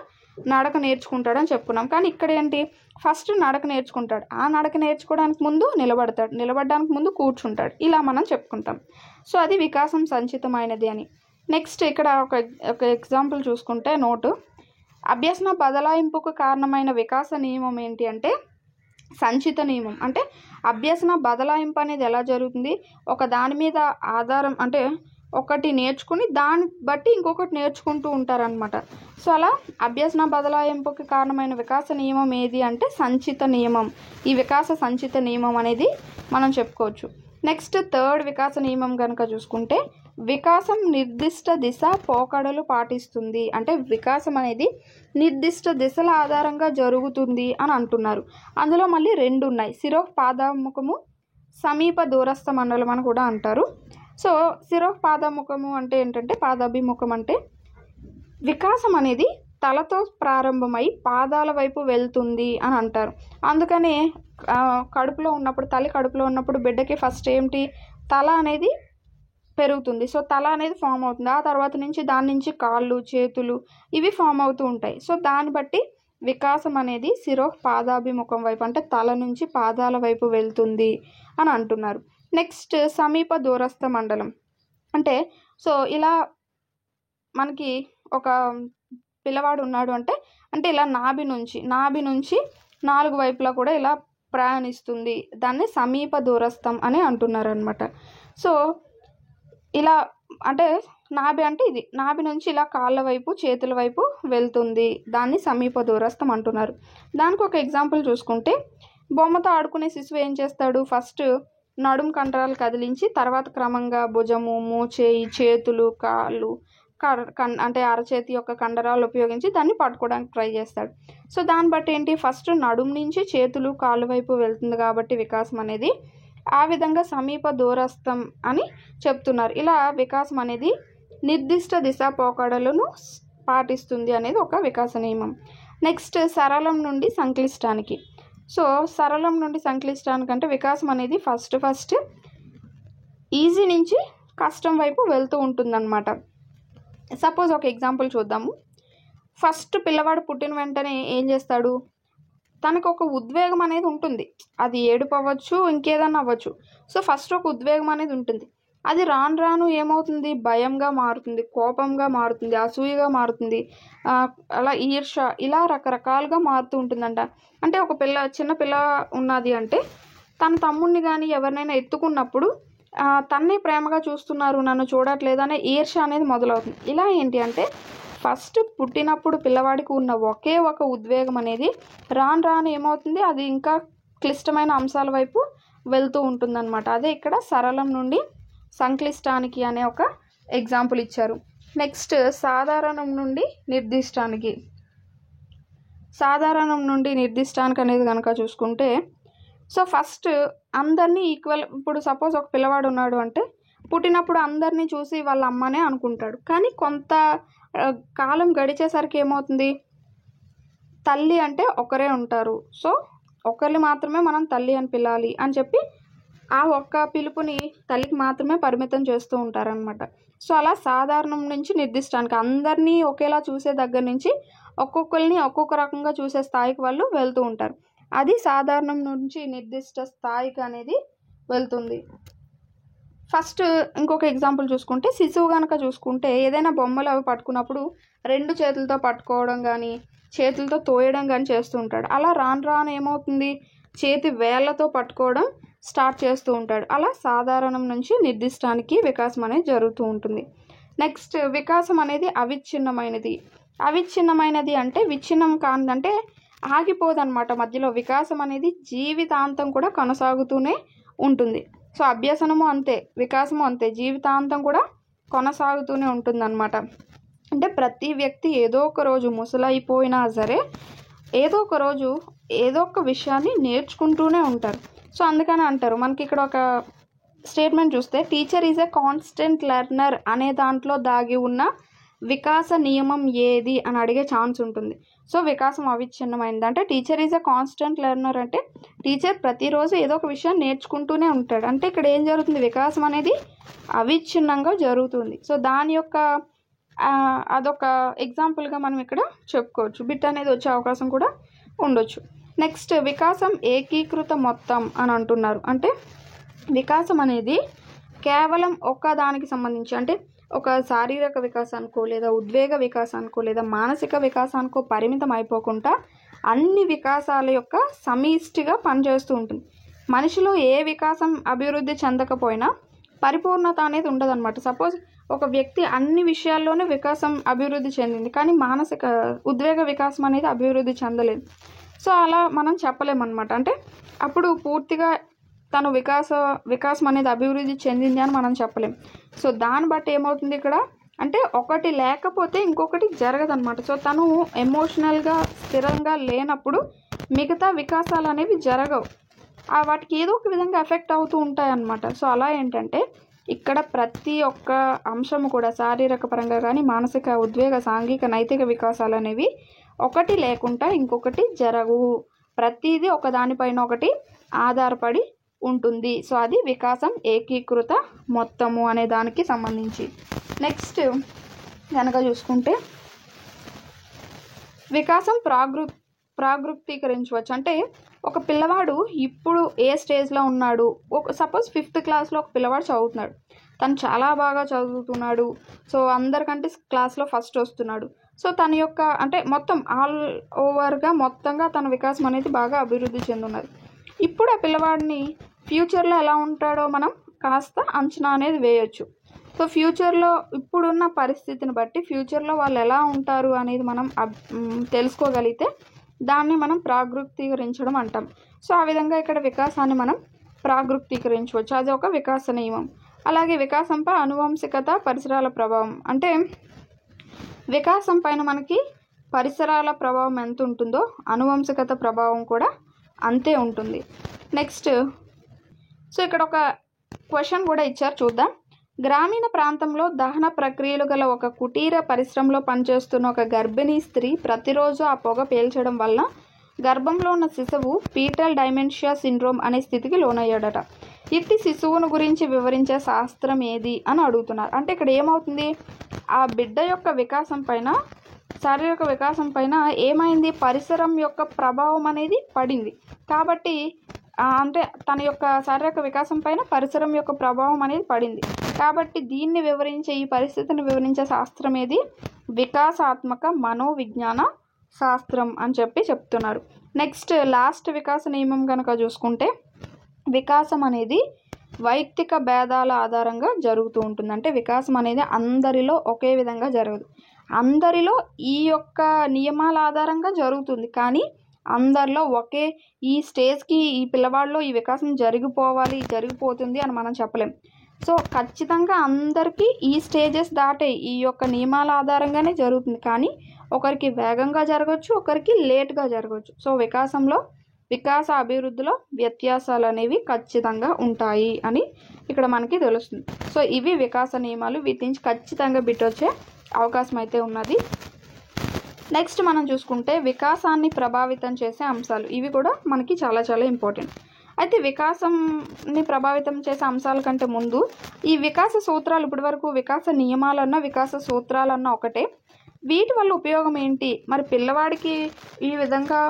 నడక నేర్చుకుంటాడు అని చెప్పుకున్నాం. కానీ ఇక్కడ ఏంటి, ఫస్ట్ నడక నేర్చుకుంటాడు, ఆ నడక నేర్చుకోవడానికి ముందు నిలబడతాడు, నిలబడడానికి ముందు కూర్చుంటాడు, ఇలా మనం చెప్పుకుంటాం. సో అది వికాసం సంచితమైనది అని. నెక్స్ట్ ఇక్కడ ఒక ఎగ్జాంపుల్ చూసుకుంటే నోటు, అభ్యసన బదలాయింపుకు కారణమైన వికాస నియమం ఏంటి అంటే సంచిత నియమం. అంటే అభ్యసన బదలాయింపు అనేది ఎలా జరుగుతుంది, ఒక దాని మీద ఆధారం అంటే ఒకటి నేర్చుకుని దాన్ని బట్టి ఇంకొకటి నేర్చుకుంటూ ఉంటారనమాట. సో అలా అభ్యసన బదలాయింపుకి కారణమైన వికాస నియమం ఏది అంటే సంచిత నియమం. ఈ వికాస సంచిత నియమం అనేది మనం చెప్పుకోవచ్చు. నెక్స్ట్ థర్డ్ వికాస నియమం కనుక చూసుకుంటే వికాసం నిర్దిష్ట దిశ పోకడలు పాటిస్తుంది. అంటే వికాసం అనేది నిర్దిష్ట దిశల ఆధారంగా జరుగుతుంది అని అంటున్నారు. అందులో మళ్ళీ 2 ఉన్నాయి, శిరోపాదముఖము, సమీప దూరస్థ మండలం అని కూడా అంటారు. సో శిరోపాదముఖము అంటే ఏంటంటే, పాదాభిముఖం అంటే వికాసం అనేది తలతో ప్రారంభమై పాదాల వైపు వెళ్తుంది అని అంటారు. అందుకనే కడుపులో ఉన్నప్పుడు, తల్లి కడుపులో ఉన్నప్పుడు బిడ్డకి ఫస్ట్ ఏంటి, తల అనేది పెరుగుతుంది. సో తల అనేది ఫామ్ అవుతుంది, ఆ తర్వాత నుంచి దాని నుంచి కాళ్ళు, చేతులు ఇవి ఫామ్ అవుతూ ఉంటాయి. సో దాన్ని బట్టి వికాసం అనేది పాదాభిముఖం వైపు అంటే తల నుంచి పాదాల వైపు వెళ్తుంది అని అంటున్నారు. నెక్స్ట్ సమీప దూరస్థ మండలం అంటే, సో ఇలా మనకి ఒక పిల్లవాడు ఉన్నాడు అంటే ఇలా నాభి నుంచి 4 వైపులా కూడా ఇలా ప్రయాణిస్తుంది, దాన్ని సమీప దూరస్థం అని అంటున్నారు అనమాట. సో ఇలా అంటే నాభి అంటే ఇది, నాభి నుంచి ఇలా కాళ్ళ వైపు, చేతుల వైపు వెళ్తుంది, దాన్ని సమీప దూరస్థం అంటున్నారు. దానికి ఒక ఎగ్జాంపుల్ చూసుకుంటే, బొమ్మతో ఆడుకునే శిశువు ఏం చేస్తాడు, ఫస్ట్ నడుము కండరాలు కదిలించి తర్వాత క్రమంగా భుజము, మోచేయి, చేతులు, కాళ్ళు, అంటే అరచేతి యొక్క కండరాలు ఉపయోగించి దాన్ని పట్టుకోవడానికి ట్రై చేస్తాడు. సో దాన్ని బట్టి ఏంటి, ఫస్ట్ నడుము నుంచి చేతులు, కాళ్ళు వైపు వెళ్తుంది కాబట్టి వికాసం అనేది ఆ విధంగా సమీప దూరస్థం అని చెప్తున్నారు. ఇలా వికాసం అనేది నిర్దిష్ట దిశ పోకడలను పాటిస్తుంది అనేది ఒక వికాస నియమం. నెక్స్ట్ సరళం నుండి సంక్లిష్టానికి. సో సరళం నుండి సంక్లిష్టానికి అంటే వికాసం అనేది ఫస్ట్ ఈజీ నుంచి కష్టం వైపు వెళ్తూ ఉంటుందన్నమాట. సపోజ్ ఒక ఎగ్జాంపుల్ చూద్దాము. ఫస్ట్ పిల్లవాడు పుట్టిన వెంటనే ఏం చేస్తాడు, తనకు ఒక ఉద్వేగం అనేది ఉంటుంది, అది ఏడుపు అవ్వచ్చు, ఇంకేదన్నా అవ్వచ్చు. సో ఫస్ట్ ఒక ఉద్వేగం అనేది ఉంటుంది, అది రాను ఏమవుతుంది, భయంగా మారుతుంది, కోపంగా మారుతుంది, అసూయగా మారుతుంది, అలా ఈర్ష, ఇలా రకరకాలుగా మారుతూ ఉంటుందంట. అంటే ఒక చిన్న పిల్ల ఉన్నది అంటే తన తమ్ముడిని కానీ ఎవరినైనా ఎత్తుకున్నప్పుడు తన్నే ప్రేమగా చూస్తున్నారు, నన్ను చూడట్లేదు అనే ఈర్ష అనేది మొదలవుతుంది. ఇలా ఏంటి అంటే ఫస్ట్ పుట్టినప్పుడు పిల్లవాడికి ఉన్న ఒకే ఒక ఉద్వేగం అనేది రాను ఏమవుతుంది, అది ఇంకా క్లిష్టమైన అంశాల వైపు వెళ్తూ ఉంటుందన్నమాట. అదే ఇక్కడ సరళం నుండి సంక్లిష్టానికి అనే ఒక ఎగ్జాంపుల్ ఇచ్చారు. నెక్స్ట్ సాధారణం నుండి నిర్దిష్టానికి. సాధారణం నుండి నిర్దిష్టానికి అనేది కనుక చూసుకుంటే, సో ఫస్ట్ అందరినీ ఈక్వల్, ఇప్పుడు సపోజ్ ఒక పిల్లవాడు ఉన్నాడు అంటే పుట్టినప్పుడు అందరినీ చూసి వాళ్ళ అమ్మనే అనుకుంటాడు, కానీ కొంత కాలం గడిచేసరికి ఏమవుతుంది, తల్లి అంటే ఒకరే ఉంటారు, సో ఒకరిని మాత్రమే మనం తల్లి అని పిలాలి అని చెప్పి ఆ ఒక్క పిలుపుని తల్లికి మాత్రమే పరిమితం చేస్తూ ఉంటారనమాట. సో అలా సాధారణం నుంచి నిర్దిష్టానికి అందరినీ ఒకేలా చూసే దగ్గర నుంచి ఒక్కొక్కరిని ఒక్కొక్క రకంగా చూసే స్థాయికి వాళ్ళు వెళ్తూ ఉంటారు. అది సాధారణం నుంచి నిర్దిష్ట స్థాయికి అనేది వెళ్తుంది. ఫస్ట్ ఇంకొక ఎగ్జాంపుల్ చూసుకుంటే, శిశువు కనుక చూసుకుంటే ఏదైనా బొమ్మలు అవి పట్టుకున్నప్పుడు 2 చేతులతో పట్టుకోవడం కానీ చేతులతో తోయడం కానీ చేస్తూ ఉంటాడు. అలా రాను ఏమవుతుంది, చేతి వేళ్లతో పట్టుకోవడం స్టార్ట్ చేస్తూ ఉంటాడు. అలా సాధారణం నుంచి నిర్దిష్టానికి వికాసం అనేది జరుగుతూ ఉంటుంది. నెక్స్ట్ వికాసం అనేది అవిచ్ఛిన్నమైనది. అవిచ్ఛిన్నమైనది అంటే విచ్ఛిన్నం కానిదంటే ఆగిపోదన్నమాట మధ్యలో. వికాసం అనేది జీవితాంతం కూడా కొనసాగుతూనే ఉంటుంది. సో అభ్యసనము అంతే, వికాసము అంతే, జీవితాంతం కూడా కొనసాగుతూనే ఉంటుందన్నమాట. అంటే ప్రతి వ్యక్తి ఏదో ఒక రోజు ముసలైపోయినా సరే ఏదో ఒక రోజు ఏదో ఒక విషయాన్ని నేర్చుకుంటూనే ఉంటారు. సో అందుకని అంటారు, మనకి ఇక్కడ ఒక స్టేట్మెంట్ చూస్తే, teacher is a constant learner అనే దాంట్లో దాగి ఉన్న వికాస నియమం ఏది అని అడిగే ఛాన్స్ ఉంటుంది. సో వికాసం అవిచ్ఛిన్నమైనది అంటే teacher is a constant learner అంటే టీచర్ ప్రతిరోజు ఏదో ఒక విషయం నేర్చుకుంటూనే ఉంటాడు. అంటే ఇక్కడ ఏం జరుగుతుంది, వికాసం అనేది అవిచ్ఛిన్నంగా జరుగుతుంది. సో దాని యొక్క అదొక ఎగ్జాంపుల్గా మనం ఇక్కడ చెప్పుకోవచ్చు. బిట్ అనేది వచ్చే అవకాశం కూడా ఉండొచ్చు. నెక్స్ట్ వికాసం ఏకీకృత మొత్తం అని అంటున్నారు. అంటే వికాసం అనేది కేవలం ఒక్కదానికి సంబంధించి అంటే ఒక శారీరక వికాసానికో లేదా ఉద్వేగ వికాసానికో లేదా మానసిక వికాసానికో పరిమితం అయిపోకుండా అన్ని వికాసాల యొక్క సమిష్టిగా పనిచేస్తూ ఉంటుంది. మనిషిలో ఏ వికాసం అభివృద్ధి చెందకపోయినా పరిపూర్ణత అనేది ఉండదన్నమాట. సపోజ్ ఒక వ్యక్తి అన్ని విషయాల్లోనే వికాసం అభివృద్ధి చెందింది కానీ మానసిక ఉద్వేగ వికాసం అనేది అభివృద్ధి చెందలేదు. సో అలా మనం చెప్పలేమన్నమాట. అంటే అప్పుడు పూర్తిగా తను వికాసం అనేది అభివృద్ధి చెందింది అని మనం చెప్పలేం. సో దాన్ని బట్టి ఏమవుతుంది ఇక్కడ అంటే ఒకటి లేకపోతే ఇంకొకటి జరగదన్నమాట. సో తను ఎమోషనల్గా స్థిరంగా లేనప్పుడు మిగతా వికాసాలు అనేవి జరగవు, వాటికి ఏదో ఒక విధంగా ఎఫెక్ట్ అవుతూ ఉంటాయి అన్నమాట. సో అలా ఏంటంటే ఇక్కడ ప్రతి ఒక్క అంశము కూడా శారీరక పరంగా కానీ మానసిక ఉద్వేగ సాంఘిక నైతిక వికాసాలు అనేవి ఒకటి లేకుండా ఇంకొకటి జరగవు, ప్రతిదీ ఒకదానిపైన ఒకటి ఆధారపడి ఉంటుంది. సో అది వికాసం ఏకీకృత మొత్తము అనే దానికి సంబంధించి. నెక్స్ట్ కనుక చూసుకుంటే వికాసం ప్రాగృక్తీకరించవచ్చు. అంటే ఒక పిల్లవాడు ఇప్పుడు ఏ స్టేజ్లో ఉన్నాడు, సపోజ్ 5th క్లాస్లో ఒక పిల్లవాడు చదువుతున్నాడు, తను చాలా బాగా చదువుతున్నాడు, సో అందరికంటే క్లాస్లో ఫస్ట్ వస్తున్నాడు. సో తన యొక్క అంటే మొత్తం ఆల్ ఓవర్గా మొత్తంగా తన వికాసం అనేది బాగా అభివృద్ధి చెందున్నది. ఇప్పుడు ఆ పిల్లవాడిని ఫ్యూచర్లో ఎలా ఉంటాడో మనం కాస్త అంచనా అనేది వేయొచ్చు. సో ఫ్యూచర్లో ఇప్పుడున్న పరిస్థితిని బట్టి ఫ్యూచర్లో వాళ్ళు ఎలా ఉంటారు అనేది మనం తెలుసుకోగలిగితే దాన్ని మనం ప్రాగృక్తీకరించడం అంటాం. సో ఆ విధంగా ఇక్కడ వికాసాన్ని మనం ప్రాగృక్తీకరించవచ్చు, అది ఒక వికాస నియమం. అలాగే వికాసంపై అనువంశికత పరిసరాల ప్రభావం అంటే వికాసం పైన మనకి పరిసరాల ప్రభావం ఎంత ఉంటుందో అనువంశికత ప్రభావం కూడా అంతే ఉంటుంది. నెక్స్ట్ సో ఇక్కడ ఒక క్వశ్చన్ కూడా ఇచ్చారు, చూద్దాం. గ్రామీణ ప్రాంతంలో దహన ప్రక్రియలు గల ఒక కుటీర పరిశ్రమలో పనిచేస్తున్న ఒక గర్భిణీ స్త్రీ ప్రతిరోజు ఆ పొగ పీల్చడం వల్ల గర్భంలో ఉన్న శిశువు పీటల్ డైమెన్షియా సిండ్రోమ్ అనే స్థితికి లోనయ్యాడట. ఇట్టి శిశువును గురించి వివరించే శాస్త్రం ఏది అని అడుగుతున్నారు. అంటే ఇక్కడ ఏమవుతుంది, ఆ బిడ్డ యొక్క వికాసం పైన శారీరక వికాసం పైన ఏమైంది, పరిసరం యొక్క ప్రభావం అనేది పడింది. కాబట్టి అంటే తన యొక్క శారీరక వికాసం పైన పరిసరం యొక్క ప్రభావం అనేది పడింది. కాబట్టి దీన్ని వివరించే ఈ పరిస్థితిని వివరించే శాస్త్రం ఏది, వికాసాత్మక మనోవిజ్ఞాన శాస్త్రం అని చెప్తున్నారు. నెక్స్ట్ లాస్ట్ వికాస నియమం కనుక చూసుకుంటే వికాసం అనేది వైయక్తిక భేదాల ఆధారంగా జరుగుతూ ఉంటుంది. అంటే వికాసం అనేది అందరిలో ఒకే విధంగా జరగదు, అందరిలో ఈ యొక్క నియమాల ఆధారంగా జరుగుతుంది. కానీ అందరిలో ఒకే ఈ స్టేజ్కి ఈ పిల్లవాడిలో ఈ వికాసం జరిగిపోతుంది అని మనం చెప్పలేం. సో ఖచ్చితంగా అందరికీ ఈ స్టేజెస్ దాటే ఈ యొక్క నియమాల ఆధారంగానే జరుగుతుంది. కానీ ఒకరికి వేగంగా జరగవచ్చు, ఒకరికి లేట్గా జరగవచ్చు. సో వికాస అభివృద్ధిలో వ్యత్యాసాలు అనేవి ఖచ్చితంగా ఉంటాయి అని ఇక్కడ మనకి తెలుస్తుంది. సో ఇవి వికాస నియమాలు, వీటి నుంచి ఖచ్చితంగా బిట్ వచ్చే అవకాశం అయితే ఉన్నది. నెక్స్ట్ మనం చూసుకుంటే వికాసాన్ని ప్రభావితం చేసే అంశాలు, ఇవి కూడా మనకి చాలా చాలా ఇంపార్టెంట్. అయితే వికాసాన్ని ప్రభావితం చేసే అంశాల కంటే ముందు ఈ వికాస సూత్రాలు, ఇప్పటి వరకు వికాస నియమాలన్నా వికాస సూత్రాలన్నా ఒకటే, వీటి వల్ల ఉపయోగం ఏంటి, మరి పిల్లవాడికి ఈ విధంగా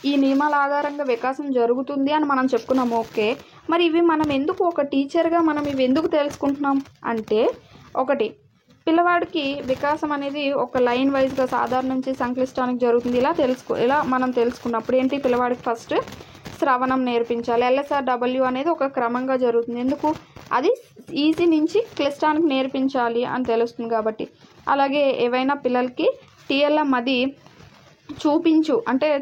ఈ నియమాల ఆధారంగా వికాసం జరుగుతుంది అని మనం చెప్పుకున్నాము. ఓకే, మరి ఇవి మనం ఎందుకు ఒక టీచర్గా మనం ఇవి ఎందుకు తెలుసుకుంటున్నాం అంటే, ఒకటి పిల్లవాడికి వికాసం అనేది ఒక లైన్ వైజ్గా సాధారణ నుంచి సంక్లిష్టానికి జరుగుతుంది. ఇలా మనం తెలుసుకున్నప్పుడు ఏంటి, పిల్లవాడికి ఫస్ట్ శ్రవణం నేర్పించాలి. LSRW అనేది ఒక క్రమంగా జరుగుతుంది. ఎందుకు, అది ఈజీ నుంచి క్లిష్టానికి నేర్పించాలి అని తెలుస్తుంది కాబట్టి. అలాగే ఏవైనా పిల్లలకి TLM అది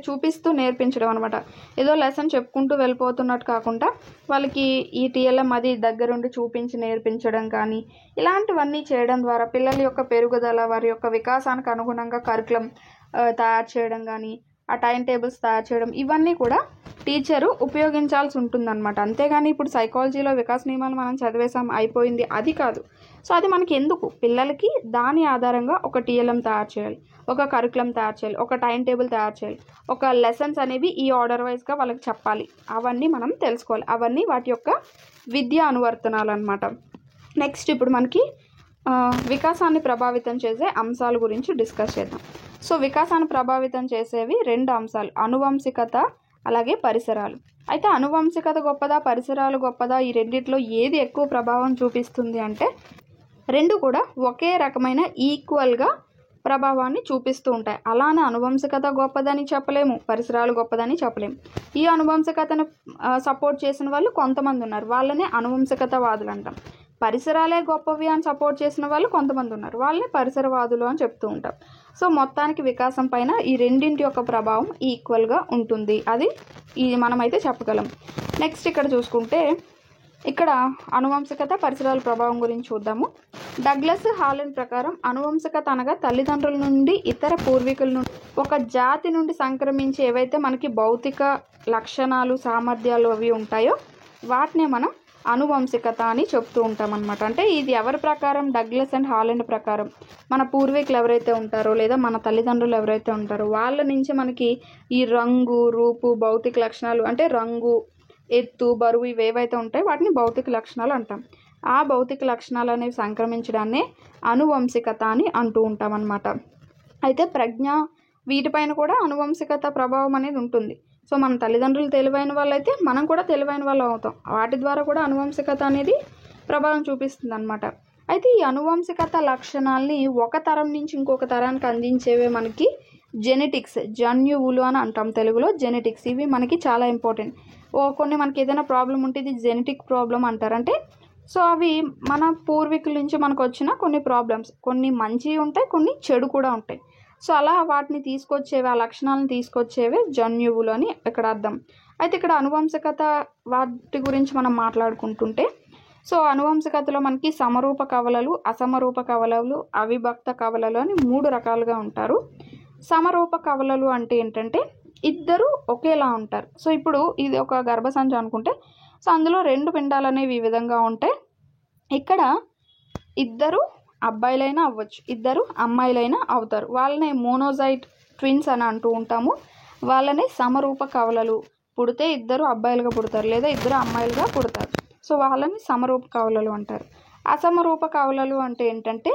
చూపిస్తూ నేర్పించడం అనమాట. ఏదో లెసన్ చెప్పుకుంటూ వెళ్ళిపోతున్నట్టు కాకుండా వాళ్ళకి ఈ TLM అది దగ్గరుండి చూపించి నేర్పించడం కానీ ఇలాంటివన్నీ చేయడం ద్వారా పిల్లల యొక్క పెరుగుదల, వారి యొక్క వికాసానికి అనుగుణంగా కరికులం తయారు చేయడం కానీ, ఆ టైం టేబుల్స్ తయారు చేయడం, ఇవన్నీ కూడా టీచరు ఉపయోగించాల్సి ఉంటుందన్నమాట. అంతేగాని ఇప్పుడు సైకాలజీలో వికాస్ నియమాలు మనం చదివేసాం అయిపోయింది అది కాదు. సో అది మనకి ఎందుకు, పిల్లలకి దాని ఆధారంగా ఒక టీఎల్ఎం తయారు చేయాలి, ఒక కరికులం తయారు చేయాలి, ఒక టైం టేబుల్ తయారు చేయాలి, ఒక లెసన్స్ అనేవి ఈ ఆర్డర్ వైజ్గా వాళ్ళకి చెప్పాలి. అవన్నీ మనం తెలుసుకోవాలి. అవన్నీ వాటి యొక్క విద్యా అనువర్తనాలు అన్నమాట. నెక్స్ట్ ఇప్పుడు మనకి వికాసాన్ని ప్రభావితం చేసే అంశాల గురించి డిస్కస్ చేద్దాం. సో వికాసాన్ని ప్రభావితం చేసేవి 2 అంశాలు, అనువంశికత అలాగే పరిసరాలు. అయితే అనువంశికత గొప్పదా పరిసరాలు గొప్పదా, ఈ రెండిట్లో ఏది ఎక్కువ ప్రభావం చూపిస్తుంది అంటే 2 కూడా ఒకే రకమైన ఈక్వల్గా ప్రభావాన్ని చూపిస్తూ ఉంటాయి. అలానే అనువంశికత గొప్పదని చెప్పలేము, పరిసరాలు గొప్పదని చెప్పలేము. ఈ అనువంశికతను సపోర్ట్ చేసిన వాళ్ళు కొంతమంది ఉన్నారు, వాళ్ళనే అనువంశికతవాదులు అంటాం. పరిసరాలే గొప్పవి అని సపోర్ట్ చేసిన వాళ్ళు కొంతమంది ఉన్నారు, వాళ్ళని పరిసరవాదులు అని చెప్తూ ఉంటాం. సో మొత్తానికి వికాసం పైన ఈ రెండింటి యొక్క ప్రభావం ఈక్వల్గా ఉంటుంది, అది మనమైతే చెప్పగలం. నెక్స్ట్ ఇక్కడ చూసుకుంటే ఇక్కడ అనువంశికత పరిసరాల ప్రభావం గురించి చూద్దాము. డగ్లస్ హాలెండ్ ప్రకారం అనువంశికత అనగా తల్లిదండ్రుల నుండి ఇతర పూర్వీకుల నుండి ఒక జాతి నుండి సంక్రమించి ఏవైతే మనకి భౌతిక లక్షణాలు సామర్థ్యాలు అవి ఉంటాయో వాటినే మనం అనువంశికత అని చెప్తూ ఉంటాం అన్నమాట. అంటే ఇది ఎవరి ప్రకారం, డగ్లస్ అండ్ హాలెండ్ ప్రకారం మన పూర్వీకులు ఎవరైతే ఉంటారో లేదా మన తల్లిదండ్రులు ఎవరైతే ఉంటారో వాళ్ళ నుంచి మనకి ఈ రంగు రూపు భౌతిక లక్షణాలు అంటే రంగు ఎత్తు బరువు ఇవేవైతే ఉంటాయో వాటిని భౌతిక లక్షణాలు అంటాం. ఆ భౌతిక లక్షణాలు అనేవి సంక్రమించడాన్నే అనువంశికత అని అంటూ ఉంటాం అన్నమాట. అయితే ప్రజ్ఞ వీటిపైన కూడా అనువంశికత ప్రభావం అనేది ఉంటుంది. సో మన తల్లిదండ్రులు తెలివైన వాళ్ళైతే మనం కూడా తెలివైన వాళ్ళు అవుతాం, వాటి ద్వారా కూడా అనువంశికత అనేది ప్రభావం చూపిస్తుంది అన్నమాట. అయితే ఈ అనువంశికత లక్షణాలని ఒక తరం నుంచి ఇంకొక తరానికి అందించేవే మనకి జెనెటిక్స్, జన్యువులు అని అంటాం తెలుగులో, జెనెటిక్స్. ఇవి మనకి చాలా ఇంపార్టెంట్. కొన్ని మనకి ఏదైనా ప్రాబ్లం ఉంటే ఇది జెనెటిక్ ప్రాబ్లం అంటారు. అంటే సో అవి మన పూర్వీకుల నుంచి మనకు వచ్చిన కొన్ని ప్రాబ్లమ్స్, కొన్ని మంచి ఉంటాయి కొన్ని చెడు కూడా ఉంటాయి. సో అలా వాటిని తీసుకొచ్చేవి, ఆ లక్షణాలను తీసుకొచ్చేవే జన్యువులు అని ఇక్కడ అర్థం. అయితే ఇక్కడ అనువంశికత వాటి గురించి మనం మాట్లాడుకుంటుంటే సో అనువంశికతలో మనకి సమరూప కవలలు, అసమరూప కవలలు, అవిభక్త కవలలు అని 3 రకాలుగా ఉంటారు. సమరూప కవలలు అంటే ఏంటంటే ఇద్దరు ఒకేలా ఉంటారు. సో ఇప్పుడు ఇది ఒక గర్భసంచి అనుకుంటే సో అందులో 2 పిండాలు అనేవి ఈ విధంగా ఉంటాయి. ఇక్కడ ఇద్దరు అబ్బాయిలైనా అవ్వచ్చు, ఇద్దరు అమ్మాయిలైనా అవుతారు. వాళ్ళనే మోనోజైట్ ట్విన్స్ అని అంటూ ఉంటాము. వాళ్ళనే సమరూప కవలలు, పుడితే ఇద్దరు అబ్బాయిలుగా పుడతారు లేదా ఇద్దరు అమ్మాయిలుగా పుడతారు. సో వాళ్ళని సమరూప కవలలు అంటారు. అసమరూప కవలలు అంటే ఏంటంటే